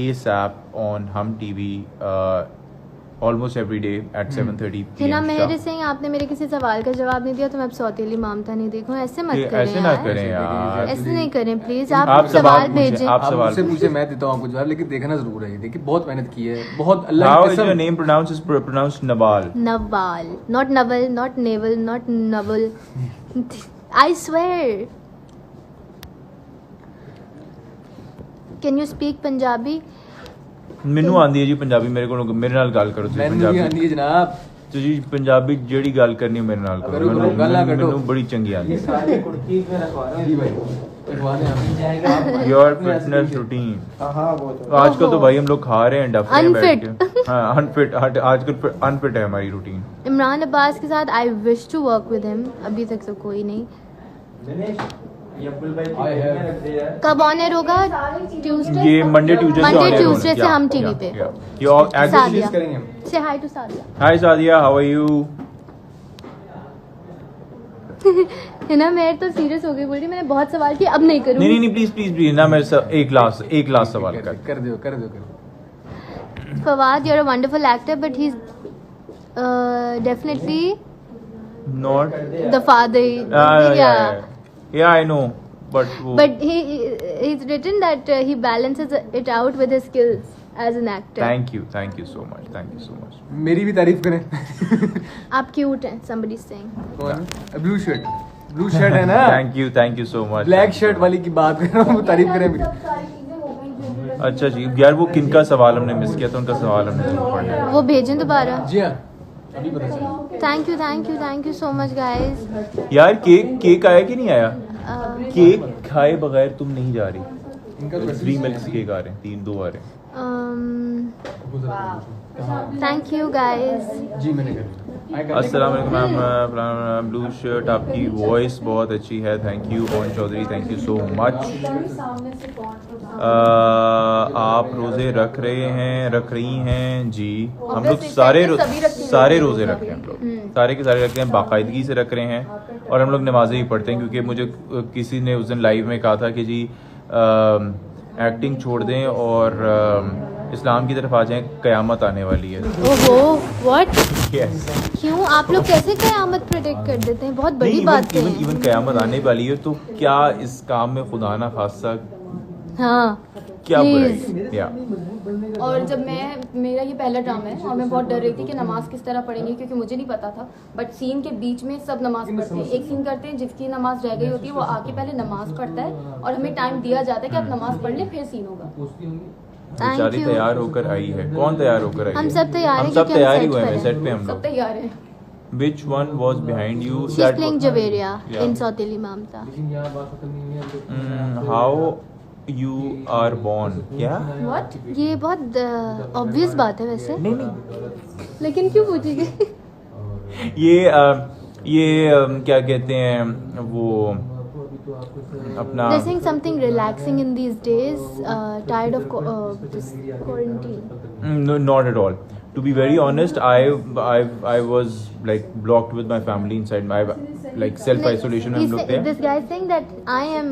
[SPEAKER 5] ASAP on Hum TV. Almost every day at 7:30 p.m.
[SPEAKER 1] Hina Mehar
[SPEAKER 5] sharp.
[SPEAKER 1] Singh, आपने मेरे किसी सवाल का जवाब नहीं दिया तो मैं अब सौतेली मामता नहीं देखूं. ऐसे मत करें
[SPEAKER 5] ऐसे ना
[SPEAKER 1] यार.
[SPEAKER 5] करें यार।
[SPEAKER 1] ऐसे नहीं करें प्लीज.
[SPEAKER 5] आप
[SPEAKER 1] आप सवाल
[SPEAKER 5] पूछें,
[SPEAKER 1] भेजें.
[SPEAKER 5] आप
[SPEAKER 4] आप
[SPEAKER 5] सवाल
[SPEAKER 4] मुझसे पूछे, मैं देता हूँ आपको जवाब, लेकिन देखना जरूर है। देखिए बहुत मेहनत की है, बहुत अल्लाह
[SPEAKER 5] How
[SPEAKER 4] की
[SPEAKER 5] is your
[SPEAKER 4] कसम।
[SPEAKER 5] name pronounced? Is pronounced Nabal.
[SPEAKER 1] Naval, not Naval, not Naval, not Naval. I swear. Can you speak Punjabi?
[SPEAKER 5] ਮੈਨੂੰ ਆਂਦੀ ਹੈ ਜੀ ਪੰਜਾਬੀ, ਮੇਰੇ ਨਾਲ ਗੱਲ ਕਰੋ ਤੁਸੀਂ
[SPEAKER 4] ਮੈਨੂੰ ਵੀ
[SPEAKER 5] ਪੰਜਾਬੀ।
[SPEAKER 4] ਆਂਦੀ ਹੈ ਜਨਾਬ।
[SPEAKER 5] ਤੁਸੀਂ ਪੰਜਾਬੀ ਜਿਹੜੀ ਗੱਲ ਕਰਨੀ ਮੇਰੇ ਨਾਲ ਕਰੋ।
[SPEAKER 4] ਕਰੋ, ਗੱਲ ਨਾ ਕੱਢੋ।
[SPEAKER 5] ਮੈਨੂੰ ਬੜੀ ਚੰਗੀ ਆਂਦੀ ਹੈ।
[SPEAKER 4] जी भाई रखवाने आप।
[SPEAKER 5] Your fitness routine. आजकल तो भाई हम लोग खा रहे हैं डफ रहे हैं बैठ के। हाँ, अनफिट आजकल अनफिट है हमारी रूटीन।
[SPEAKER 1] इमरान अब्बास के साथ I wish to work with him. अभी तक तो कोई नहीं. कब ऑन एयर होगा? ट्यूसडे.
[SPEAKER 5] ये मंडे
[SPEAKER 1] ट्यूसडे से हम टीवी पे.
[SPEAKER 4] Release करेंगे हम।
[SPEAKER 1] से hi to Sadia.
[SPEAKER 5] Hi Sadia, how are you?
[SPEAKER 1] है ना, मैं तो सीरियस हो गई. बोल रही मैंने बहुत सवाल किए, अब नहीं करूँगी.
[SPEAKER 5] नहीं प्लीज ना, मेरे से एक लास्ट सवाल
[SPEAKER 4] कर दो।
[SPEAKER 1] Fawad, you're a wonderful actor, but he's definitely
[SPEAKER 5] not.
[SPEAKER 1] the father.
[SPEAKER 5] Yeah, I know, but
[SPEAKER 1] But he's written that he balances it out with his skills as an actor.
[SPEAKER 5] thank you so much.
[SPEAKER 4] मेरी भी तारीफ करें।
[SPEAKER 1] आप cute हैं, somebody's saying.
[SPEAKER 4] ब्लू शर्ट है ना।
[SPEAKER 5] thank you so much.
[SPEAKER 4] Black shirt वाली की बात कर रहा हूँ, वो तारीफ करें मेरी।
[SPEAKER 5] अच्छा जी यार, वो किनका सवाल हमने मिस किया था, उनका सवाल हमने जरूर पढ़ना है।
[SPEAKER 1] वो भेजें दोबारा.
[SPEAKER 4] जी हाँ, अभी पता चला।
[SPEAKER 1] Thank you so much guys.
[SPEAKER 5] यार केक आया कि नहीं आया? केक खाए बगैर तुम नहीं जा रही।
[SPEAKER 4] इनका तो
[SPEAKER 5] 3 मिल्क केक आ रहे हैं, 2 आ रहे हैं।
[SPEAKER 1] Thank you guys.
[SPEAKER 4] जी मैंने कर लिया।
[SPEAKER 5] अस्सलाम वालेकुम मैम, ब्लू शर्ट, आपकी वॉइस बहुत अच्छी है, thank you. Aun Chaudhry, thank you so much. आप रोज़े रख रही हैं जी? हम लोग सारे रोज़े रख रहे हैं, हम लोग सारे के सारे रखते हैं, बाकायदगी से रख रहे हैं, और हम लोग नमाजें ही पढ़ते हैं, क्योंकि मुझे किसी ने उस दिन लाइव में कहा था कि जी एक्टिंग छोड़ दें और इस्लाम की तरफ आ जाएं, क़यामत आने वाली है।
[SPEAKER 1] ओहो, व्हाट?
[SPEAKER 5] Yes.
[SPEAKER 1] क्यों आप लोग कैसे क़यामत प्रेडिक्ट कर देते हैं? बहुत बड़ी बात है।
[SPEAKER 5] इवन क़यामत आने वाली है, तो क्या इस काम में खुदा ना खासा
[SPEAKER 1] हाँ
[SPEAKER 5] क्या बुराई है? या
[SPEAKER 7] और जब मेरा ये पहला ड्रामा है और मैं बहुत डर रही थी कि नमाज किस तरह पढ़ेंगे, क्योंकि मुझे नहीं पता था, बट सीन के बीच में सब नमाज पढ़ते हैं। एक सीन करते हैं जिसकी नमाज रह गई होती है, वो आके पहले नमाज पढ़ता है और हमें टाइम दिया जाता है कि आप नमाज पढ़ लें, फिर सीन होगा।
[SPEAKER 5] बेचारी तैयार होकर आई है। कौन तैयार होकर आई है?
[SPEAKER 1] हम सब तैयार हैं,
[SPEAKER 5] हम सब
[SPEAKER 1] क्योंकि
[SPEAKER 5] तैयार ही
[SPEAKER 1] हम
[SPEAKER 5] हुए
[SPEAKER 1] सेट
[SPEAKER 5] हैं
[SPEAKER 1] पर
[SPEAKER 5] सेट पे हम
[SPEAKER 7] सब
[SPEAKER 5] लोग।
[SPEAKER 7] तैयार हैं।
[SPEAKER 5] Which one was behind you?
[SPEAKER 1] She's playing Javeria
[SPEAKER 5] Yeah.
[SPEAKER 1] in Sautili Mamta.
[SPEAKER 5] How you are born? क्या?
[SPEAKER 1] What? ये बहुत obvious बात है वैसे।
[SPEAKER 5] नहीं।
[SPEAKER 1] लेकिन क्यों पूछेंगे?
[SPEAKER 5] ये क्या कहते हैं वो अपना
[SPEAKER 1] They're saying something relaxing in these days. Tired of this quarantine.
[SPEAKER 5] No, not at all. To be very honest, I was like blocked with my family inside my like self isolation में हम लोग थे।
[SPEAKER 1] This guy is saying that I am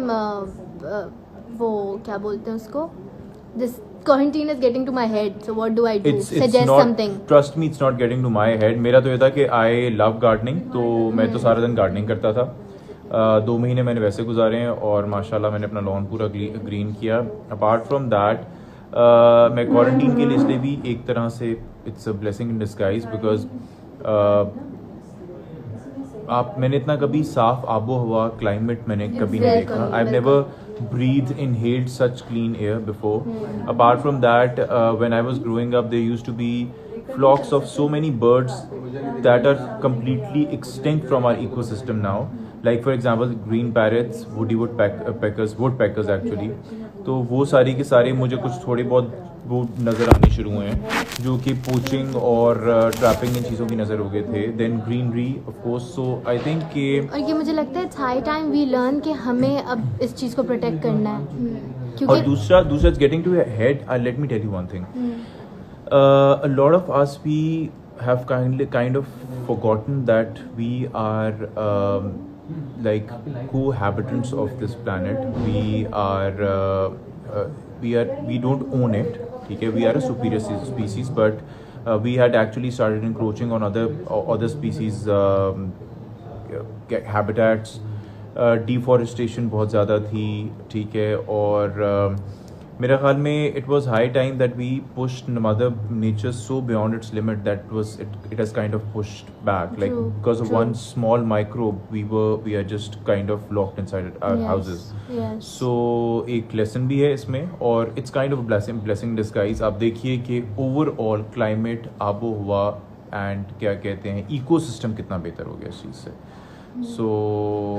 [SPEAKER 1] वो क्या बोलते हैं उसको? This quarantine is getting to my head. So what do I do? Suggest
[SPEAKER 5] not,
[SPEAKER 1] something.
[SPEAKER 5] Trust me, it's not getting to my head. मेरा तो ये था कि I love gardening, तो मैं तो सारा दिन गार्डनिंग करता था। 2 महीने मैंने वैसे गुजारे हैं और माशाल्लाह मैंने अपना लॉन पूरा ग्रीन किया। अपार्ट फ्रॉम दैट मैं क्वारंटीन के लिए इसलिए भी एक तरह से it's a blessing in disguise, because मैंने इतना कभी साफ आबो हवा क्लाइमेट मैंने कभी नहीं देखा। I never breathed, inhaled such clean air before. Apart from that, when I was growing up, there used to be flocks of so many birds that are completely extinct from our ecosystem now. Like for example, green parrots, woody woodpeckers actually. तो वो सारी के सारे मुझे कुछ थोड़े बहुत वो नज़र आने शुरू हुए हैं, जो कि पोचिंग और ट्रैपिंग इन चीज़ों की नज़र हो गए थे। Then greenery of course, so I think कि
[SPEAKER 1] और ये मुझे लगता है it's high time we learn कि हमें अब इस चीज़ को प्रोटेक्ट करना है,
[SPEAKER 5] और
[SPEAKER 1] क्योंकि
[SPEAKER 5] दूसरा it's getting to head. Let me tell you one thing, a lot of us we have kind of forgotten that we are like cohabitants of this planet. We don't own it, okay? We are a superior species, but we had actually started encroaching on other species habitats. Deforestation बहुत ज़्यादा थी, ठीक है, और मेरे ख्याल में it was high time that we pushed mother nature so beyond its limit that it has kind of pushed back, like
[SPEAKER 1] True,
[SPEAKER 5] because of
[SPEAKER 1] true.
[SPEAKER 5] one small microbe we are just kind of locked inside our houses.
[SPEAKER 1] yes.
[SPEAKER 5] So एक लेसन भी है इसमें, और it's kind of blessing disguise. आप देखिए कि ओवरऑल क्लाइमेट, आबो हवा एंड क्या कहते हैं इकोसिस्टम कितना बेहतर हो गया इस चीज़ से। सो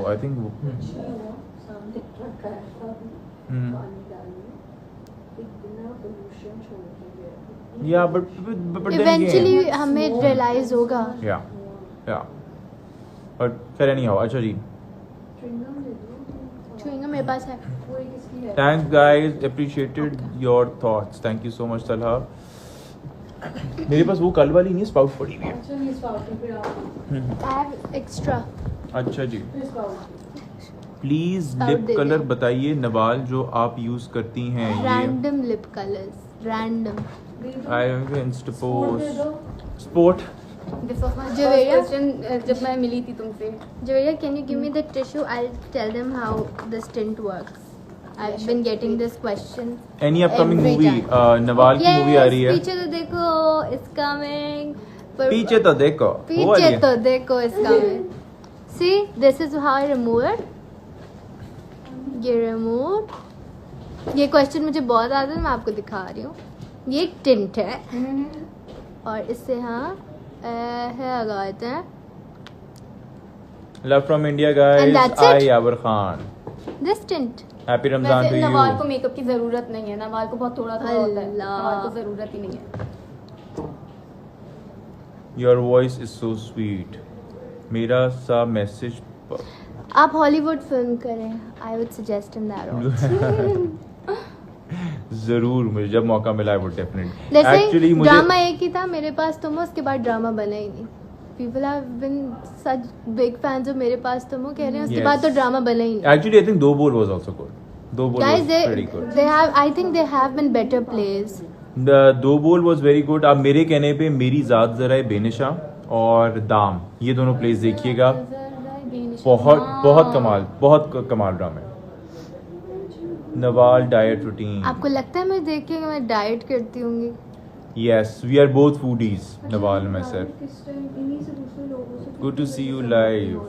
[SPEAKER 5] आई थिंक या बट
[SPEAKER 1] इवेंचुअली हमें रियलाइज होगा।
[SPEAKER 5] या और फिर नहीं हो। अच्छा जी,
[SPEAKER 1] चुएंगे मेरे पास है।
[SPEAKER 5] thanks guys, appreciated your thoughts, thank you so much Talha. मेरे पास वो कल वाली नहीं स्पाउट पड़ी हुई है।
[SPEAKER 1] I have extra.
[SPEAKER 5] अच्छा जी, प्लीज
[SPEAKER 1] Spout
[SPEAKER 5] लिप
[SPEAKER 1] दे
[SPEAKER 5] कलर
[SPEAKER 1] दो।
[SPEAKER 5] बताइए नवाल जो आप यूज करती हैं।
[SPEAKER 1] Random lip colors. Random.
[SPEAKER 5] I insta post sport.
[SPEAKER 7] This was my first
[SPEAKER 1] Javeria?
[SPEAKER 7] question जब मैं मिली थी तुमसे।
[SPEAKER 1] Javeria, can you give me the tissue? I'll tell them how this tint works. I've been getting this question.
[SPEAKER 5] Any upcoming
[SPEAKER 1] every
[SPEAKER 5] movie
[SPEAKER 1] time.
[SPEAKER 5] Nawal की मूवी आ रही है?
[SPEAKER 1] पीछे तो देखो, it's coming.
[SPEAKER 5] पीछे तो देखो, वो आ रही
[SPEAKER 1] पीछे
[SPEAKER 5] है।
[SPEAKER 1] तो देखो, it's coming. See, this is how I remove it. ये remove. ये क्वेश्चन मुझे बहुत आता है, मैं आपको दिखा रही हूँ। ये एक टिंट है और इससे है लगाते हैं।
[SPEAKER 5] Love from India
[SPEAKER 1] And
[SPEAKER 5] guys,
[SPEAKER 1] that's it?
[SPEAKER 5] I Yavar Khan,
[SPEAKER 1] This tint.
[SPEAKER 5] Happy Ramzan
[SPEAKER 7] वैसे
[SPEAKER 5] टू
[SPEAKER 7] नवाल को
[SPEAKER 5] यू।
[SPEAKER 7] मेकअप की जरूरत नहीं है, नवाल को बहुत थोड़ा होता है,
[SPEAKER 1] अल्लाह।
[SPEAKER 7] नवाल को जरूरत ही नहीं है।
[SPEAKER 5] Your voice is so sweet. मेरा सा मैसेज
[SPEAKER 1] आप हॉलीवुड फिल्म करें, I would suggest in that.
[SPEAKER 5] जरूर, मुझे जब मौका मिला आई वुड डेफिनेटली।
[SPEAKER 1] जैसे
[SPEAKER 5] एक्चुअली मुझे
[SPEAKER 1] ड्रामा एक ही था मेरे पास तुम हो, उसके बाद ड्रामा बना ही नहीं। People have been such big fans of मेरे पास तुम हो कह रहे हैं, उसके बाद तो ड्रामा बना ही नहीं।
[SPEAKER 5] एक्चुअली आई थिंक दो बोल वाज आल्सो गुड। दो बोल
[SPEAKER 1] Guys,
[SPEAKER 5] was very good.
[SPEAKER 1] they have, I think they have been better plays.
[SPEAKER 5] The दो बोल वाज वेरी गुड। आप मेरे कहने पे मेरी जात जरा है बेनिशा और दाम, ये दोनों प्लेस देखिएगा। बहुत कमाल ड्रामा है। Nawal diet routine.
[SPEAKER 1] आपको लगता है मैं देख के मैं डाइट करती होंगी?
[SPEAKER 5] Yes, we are both foodies, Nawal and myself. Good to see you live.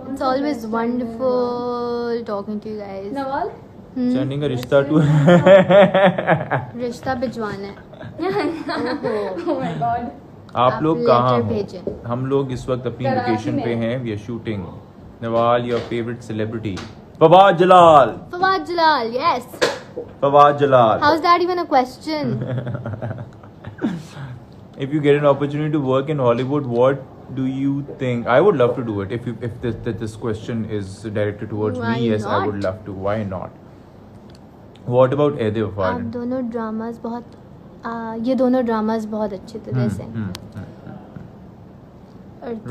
[SPEAKER 1] It's always wonderful talking to you guys.
[SPEAKER 7] Nawal
[SPEAKER 5] sending a रिश्ता टू
[SPEAKER 1] रिश्ता भिजवाना है।
[SPEAKER 7] oh my god
[SPEAKER 5] आप लोग
[SPEAKER 1] आप
[SPEAKER 5] कहाँ
[SPEAKER 1] letter
[SPEAKER 5] हो?
[SPEAKER 1] भेजें।
[SPEAKER 5] हम लोग इस वक्त अपनी
[SPEAKER 7] कराची
[SPEAKER 5] लोकेशन
[SPEAKER 7] में।
[SPEAKER 5] पे हैं, we are shooting. Nawal, your favourite celebrity? Fawad Jalal.
[SPEAKER 1] Fawad Jalal, yes.
[SPEAKER 5] Fawad Jalal.
[SPEAKER 1] How's that even a question?
[SPEAKER 5] If you get an opportunity to work in Hollywood, what do you think? I would love to do it. If this question is directed towards
[SPEAKER 1] Why
[SPEAKER 5] me, yes, I would
[SPEAKER 1] not?
[SPEAKER 5] love to. Why not? What about Eddie
[SPEAKER 1] आप
[SPEAKER 5] Wafan?
[SPEAKER 1] दोनों ड्रामास बहुत ये दोनों ड्रामास बहुत अच्छे थे वैसे।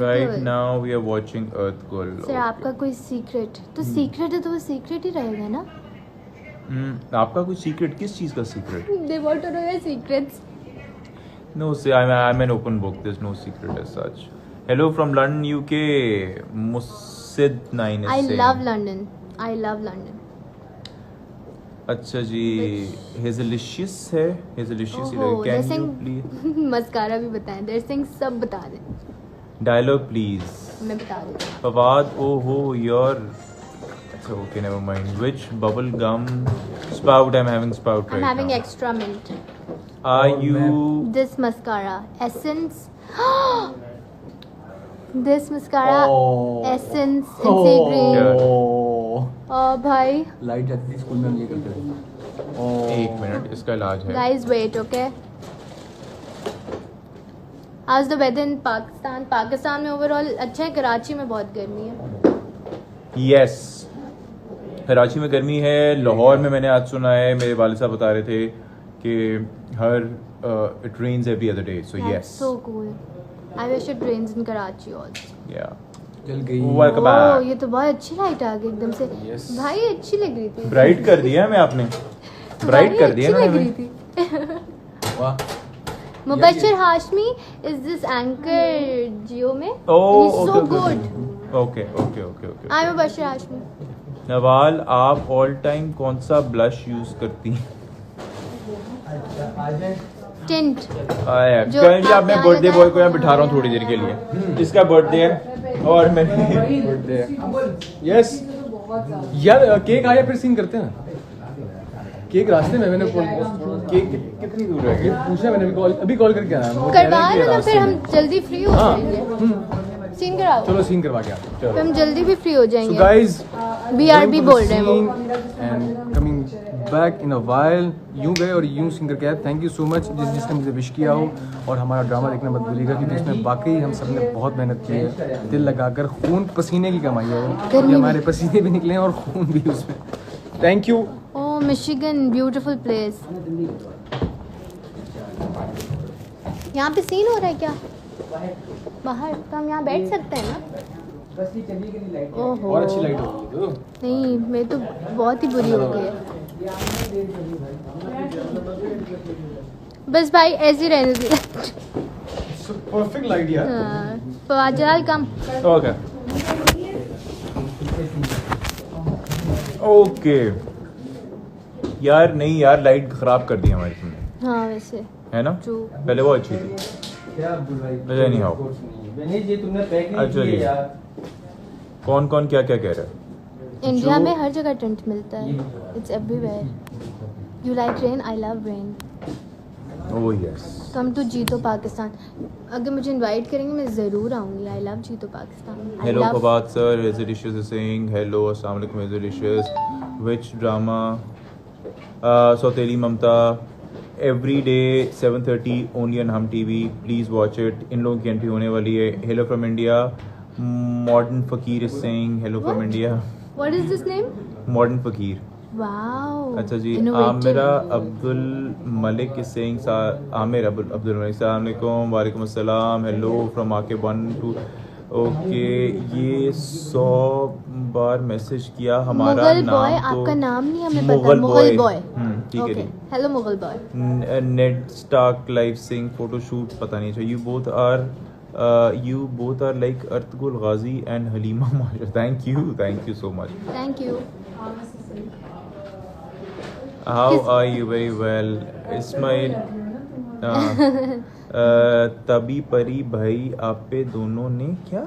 [SPEAKER 5] Right now we are watching Earth Girl.
[SPEAKER 1] Sir आपका कोई सीक्रेट तो सीक्रेट है तो वो सीक्रेट ही रहेगा ना?
[SPEAKER 5] आपका कोई सीक्रेट? किस चीज का secret?
[SPEAKER 1] They want to know your secrets.
[SPEAKER 5] No, say I'm an open book. There's no secret as such. Hello from London, UK. Musid9 is
[SPEAKER 1] I
[SPEAKER 5] saying.
[SPEAKER 1] love London. I love London.
[SPEAKER 5] अच्छा जी, हेजलिशियस है, हेजलिशियस ही
[SPEAKER 1] ओहो,
[SPEAKER 5] लगे। Can you
[SPEAKER 1] dressing-
[SPEAKER 5] please
[SPEAKER 1] mascara भी बताएं, ड्रेसिंग सब बता दें।
[SPEAKER 5] dialogue please?
[SPEAKER 1] मैं बता देती हूँ।
[SPEAKER 5] फवाद, oh ho, your अच्छा okay, never mind. Which bubble gum spout I'm having spout
[SPEAKER 1] I'm
[SPEAKER 5] right
[SPEAKER 1] having
[SPEAKER 5] now?
[SPEAKER 1] extra mint.
[SPEAKER 5] Are you?
[SPEAKER 1] This mascara, Essence. This mascara,
[SPEAKER 4] Oh.
[SPEAKER 1] Essence, NC Green. भाई,
[SPEAKER 4] लाइट जाती थी स्कूल में, हम ये करते थे।
[SPEAKER 5] एक मिनट, इसका इलाज है।
[SPEAKER 1] guys wait, okay? How's the weather in Pakistan? Pakistan में ओवरऑल अच्छा है, कराची में बहुत गर्मी है।
[SPEAKER 5] Yes. कराची में गर्मी है। लाहौर में मैंने आज सुना है, मेरे वालिद साहब बता रहे थे कि it rains every other day. So
[SPEAKER 1] That's
[SPEAKER 5] yes.
[SPEAKER 1] so cool. I wish it rains in Karachi also.
[SPEAKER 5] Yeah.
[SPEAKER 4] चल गई।
[SPEAKER 5] Welcome
[SPEAKER 1] Oh,
[SPEAKER 5] back.
[SPEAKER 1] ये तो बहुत अच्छी लाइट आ गई एकदम से।
[SPEAKER 5] Yes.
[SPEAKER 1] भाई अच्छी लग रही थी।
[SPEAKER 5] ब्राइट कर दिया हमें आपने। ब्राइट
[SPEAKER 1] भाई,
[SPEAKER 5] कर दिया
[SPEAKER 1] अच्छी
[SPEAKER 5] ना
[SPEAKER 1] लग रही
[SPEAKER 5] हमें।
[SPEAKER 1] थी।
[SPEAKER 4] वाह।
[SPEAKER 1] Mubashshir Hashmi is this anchor जियो में?
[SPEAKER 5] Oh,
[SPEAKER 1] He's so
[SPEAKER 5] okay,
[SPEAKER 1] good.
[SPEAKER 5] Okay.
[SPEAKER 1] I'm Mubashshir Hashmi.
[SPEAKER 5] Nawal, आप ऑल टाइम कौन सा ब्लश यूज करती हैं?
[SPEAKER 1] टिंट। जो
[SPEAKER 5] कल जी
[SPEAKER 1] आप
[SPEAKER 5] मैं
[SPEAKER 1] यहाँ
[SPEAKER 5] बर्थडे
[SPEAKER 1] लगाए
[SPEAKER 5] बॉय को यहाँ
[SPEAKER 1] हो।
[SPEAKER 5] बिठा रहा हूँ थोड़ी देर के लिए। इसका बर्थडे है और मैंने
[SPEAKER 4] बर्थडे यस यार, केक आया फिर सीन करते हैं। केक रास्ते में, मैंने केक कितनी दूर है? ये पूछा मैंने, अभी कॉल करके आया। वो कह
[SPEAKER 1] करवा
[SPEAKER 4] रहे हैं कि
[SPEAKER 1] लो ना,
[SPEAKER 4] रास्ते
[SPEAKER 1] फिर
[SPEAKER 4] में।
[SPEAKER 1] हम जल्दी फ्री हो
[SPEAKER 4] हाँ।
[SPEAKER 1] जाएंगे। सीन कराओ,
[SPEAKER 4] चलो सीन करवा के आते हैं।
[SPEAKER 1] फिर हम जल्दी भी फ्री हो
[SPEAKER 4] So
[SPEAKER 1] जाएंगे।
[SPEAKER 4] guys,
[SPEAKER 1] BRB बोल रहे हैं वो।
[SPEAKER 4] And coming back in a while. यूं गए और यूं सिंग करके आए। थैंक यू सो मच जिसने मुझे विश किया हो, और हमारा ड्रामा देखना मत भूलिएगा, क्योंकि इसमें वाकई हम सब ने बहुत मेहनत की है, दिल लगाकर, खून पसीने की कमाई है वो।
[SPEAKER 1] गर्मी
[SPEAKER 4] ये हमारे पसीने भी निकले हैं और खून भी उसमें। Thank you.
[SPEAKER 1] Oh Michigan, beautiful place. यहाँ पे सीन हो रहा है क्या बाहर? तो हम यहाँ बैठ सकते हैं ना?
[SPEAKER 6] बस ये चली गई लाइट।
[SPEAKER 1] ओहो,
[SPEAKER 4] और अच्छी लाइट होगी तो।
[SPEAKER 1] नहीं मैं तो बहुत ही बुरी हो गई है। बस भाई ऐसे ही रहने दे।
[SPEAKER 4] परफेक्ट लाइट यार।
[SPEAKER 1] फवाद जलाल कम।
[SPEAKER 5] ओके यार, नहीं यार, लाइट खराब कर दी हमारी तुमने,
[SPEAKER 1] हाँ वैसे
[SPEAKER 5] है ना?
[SPEAKER 1] True.
[SPEAKER 5] पहले वो अच्छी थी।
[SPEAKER 6] क्या बुराई?
[SPEAKER 5] नहीं, नहीं, आओ।
[SPEAKER 6] बहनी जी तुमने पैक नहीं
[SPEAKER 5] अच्छा
[SPEAKER 6] की
[SPEAKER 5] जी।
[SPEAKER 6] है यार।
[SPEAKER 5] कौन कौन क्या क्या कह रहा है?
[SPEAKER 1] इंडिया में हर जगह टेंट मिलता है। It's everywhere. You like rain, I love rain.
[SPEAKER 5] Oh yes.
[SPEAKER 1] Come to Jeeto Pakistan. अगर मुझे इनवाइट करेंगे मैं ज़रूर आऊँगी। I love Jeeto Pakistan.
[SPEAKER 5] Hello Fawad sir, Hazelicious is saying hello, अस्सलाम वालेकुम Hazelicious. Which drama? Sauteli Mamta, every day 7:30 only on Hum TV, please watch it. इन लोगों की एंट्री होने वाली है. Hello from India, modern Faqir is saying hello from India.
[SPEAKER 7] What is this name?
[SPEAKER 5] Modern Faqir.
[SPEAKER 7] Wow.
[SPEAKER 5] अच्छा जी.
[SPEAKER 7] Innovative.
[SPEAKER 5] Amira Abdul Malik is saying Amir Abdul Malik, अस्सलाम वालेकुम. वालेकुम अस्सलाम. हेलो फ्रॉम आके 1 2. ओके, ये 100 बार मैसेज किया. हमारा
[SPEAKER 7] मुगल
[SPEAKER 5] नाम
[SPEAKER 7] बॉय,
[SPEAKER 5] तो
[SPEAKER 7] आपका नाम नहीं हमें पता. मुगल बॉय.
[SPEAKER 5] ठीक है जी.
[SPEAKER 7] Hello Mughal boy.
[SPEAKER 5] Nate Stark live sing photoshoot पता नहीं. You both are like Ertugrul Ghazi and Halima माशा. Thank you so much.
[SPEAKER 7] Thank you.
[SPEAKER 5] How are you? Very well. Ismail. तभी परी भाई आप पे दोनों ने क्या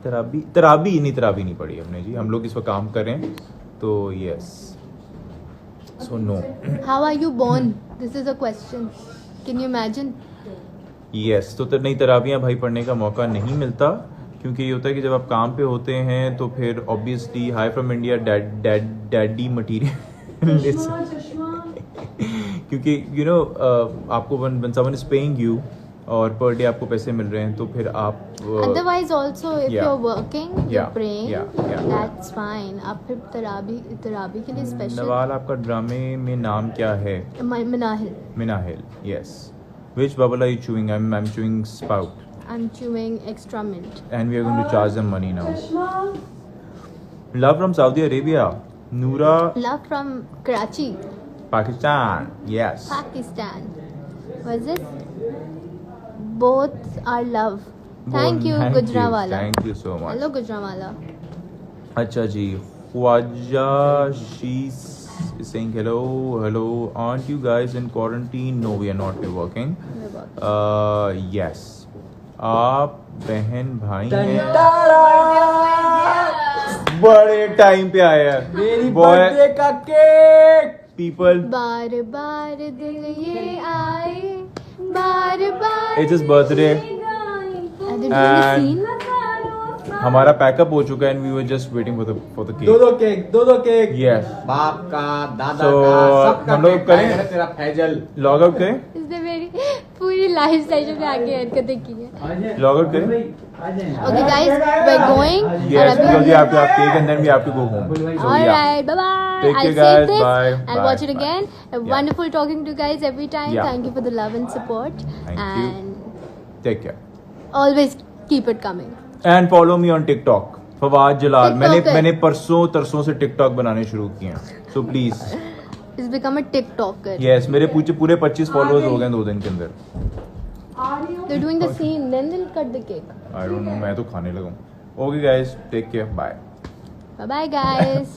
[SPEAKER 5] तराबी नहीं पढ़ी हमने जी. हम लोग इस पर काम करें तो yes. So no.
[SPEAKER 7] How are you born? This is a question. Can you imagine?
[SPEAKER 5] Yes. तो नहीं, तराबियाँ भाई पढ़ने का मौका नहीं मिलता, क्योंकि ये होता है कि जब आप काम पे होते हैं तो फिर obviously high from India daddy material. क्योंकि यू नो आपको one someone is paying you और पर डे आपको पैसे मिल रहे हैं, तो फिर आप
[SPEAKER 7] otherwise also if you are working you
[SPEAKER 5] Yeah.
[SPEAKER 7] Praying
[SPEAKER 5] Yeah.
[SPEAKER 7] That's fine. आप फिर तराबी के लिए स्पेशल.
[SPEAKER 5] नवाल, आपका ड्रामे में नाम क्या है?
[SPEAKER 7] Manahil.
[SPEAKER 5] Minahil. Yes. Which bubble are you chewing? I'm chewing Spout.
[SPEAKER 7] I'm chewing extra mint.
[SPEAKER 5] And we are going to charge them money now. Love from Saudi Arabia. Noora,
[SPEAKER 7] Love from Karachi,
[SPEAKER 5] Pakistan. Yes.
[SPEAKER 7] Pakistan. Was it? Both are love. Thank you, Gujranwala.
[SPEAKER 5] Thank you so much.
[SPEAKER 7] Hello, Gujranwala.
[SPEAKER 5] अच्छा जी. Khwaja, she's saying hello. Aren't you guys in quarantine? No, we are not. We're working. Yes. आप बहन भाई हैं. बड़े टाइम पे आया है.
[SPEAKER 4] मेरी
[SPEAKER 5] Boy,
[SPEAKER 4] बर्थडे का केक.
[SPEAKER 5] people,
[SPEAKER 7] बार बार दिल ये आए, बार बार.
[SPEAKER 5] it's his birthday.
[SPEAKER 7] Are they doing the
[SPEAKER 5] And-
[SPEAKER 7] scene?
[SPEAKER 5] हमारा पैकअप हो चुका है and we were just waiting for the cake.
[SPEAKER 4] दो केक.
[SPEAKER 5] Yes.
[SPEAKER 4] बाप का, दादा
[SPEAKER 5] So,
[SPEAKER 4] का, सबका
[SPEAKER 5] हम लोग
[SPEAKER 4] केक
[SPEAKER 5] करें?
[SPEAKER 4] खाएगा तेरा फैजल.
[SPEAKER 5] लॉग आउट करें.
[SPEAKER 7] इसने मेरी पूरी लाइफ सेशन में आके हरकतें की है.
[SPEAKER 5] लॉग आउट करें.
[SPEAKER 7] Okay guys, we're going.
[SPEAKER 5] Yes,
[SPEAKER 7] और
[SPEAKER 5] because
[SPEAKER 7] अभी
[SPEAKER 5] you have to have cake and then we have to go home. So yeah.
[SPEAKER 7] Alright, bye bye.
[SPEAKER 5] Take
[SPEAKER 7] I'll
[SPEAKER 5] care,
[SPEAKER 7] save
[SPEAKER 5] guys.
[SPEAKER 7] this.
[SPEAKER 5] Bye.
[SPEAKER 7] I'll
[SPEAKER 5] Bye.
[SPEAKER 7] watch it
[SPEAKER 5] Bye.
[SPEAKER 7] again.
[SPEAKER 5] Yeah.
[SPEAKER 7] Wonderful talking to you guys every time.
[SPEAKER 5] Yeah.
[SPEAKER 7] Thank you for the love and support.
[SPEAKER 5] Thank you.
[SPEAKER 7] And
[SPEAKER 5] Take care.
[SPEAKER 7] always keep it coming.
[SPEAKER 5] And follow me on TikTok. Fawad Jalal.
[SPEAKER 7] TikToker.
[SPEAKER 5] मैंने तरसों से टिकटॉक बनाने शुरू किए हैं. So please.
[SPEAKER 7] He's become a TikToker.
[SPEAKER 5] Yes, मेरे पूरे 25 फॉलोअर्स हो गए 2 दिन के अंदर.
[SPEAKER 7] They're doing the scene, then they'll cut the cake.
[SPEAKER 5] I don't know, मैं तो खाने लगा हूँ. Okay guys, take care. Bye.
[SPEAKER 7] Bye bye guys.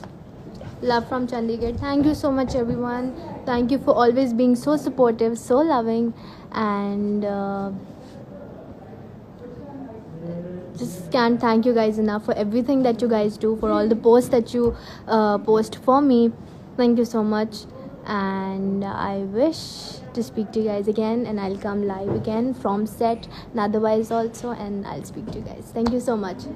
[SPEAKER 7] Love from Chandigarh. Thank you so much everyone. Thank you for always being so supportive, so loving, and just can't thank you guys enough for everything that you guys do, for all the posts that you post for me. Thank you so much, and I wish to speak to you guys again, and I'll come live again from set and otherwise also, and I'll speak to you guys. Thank you so much.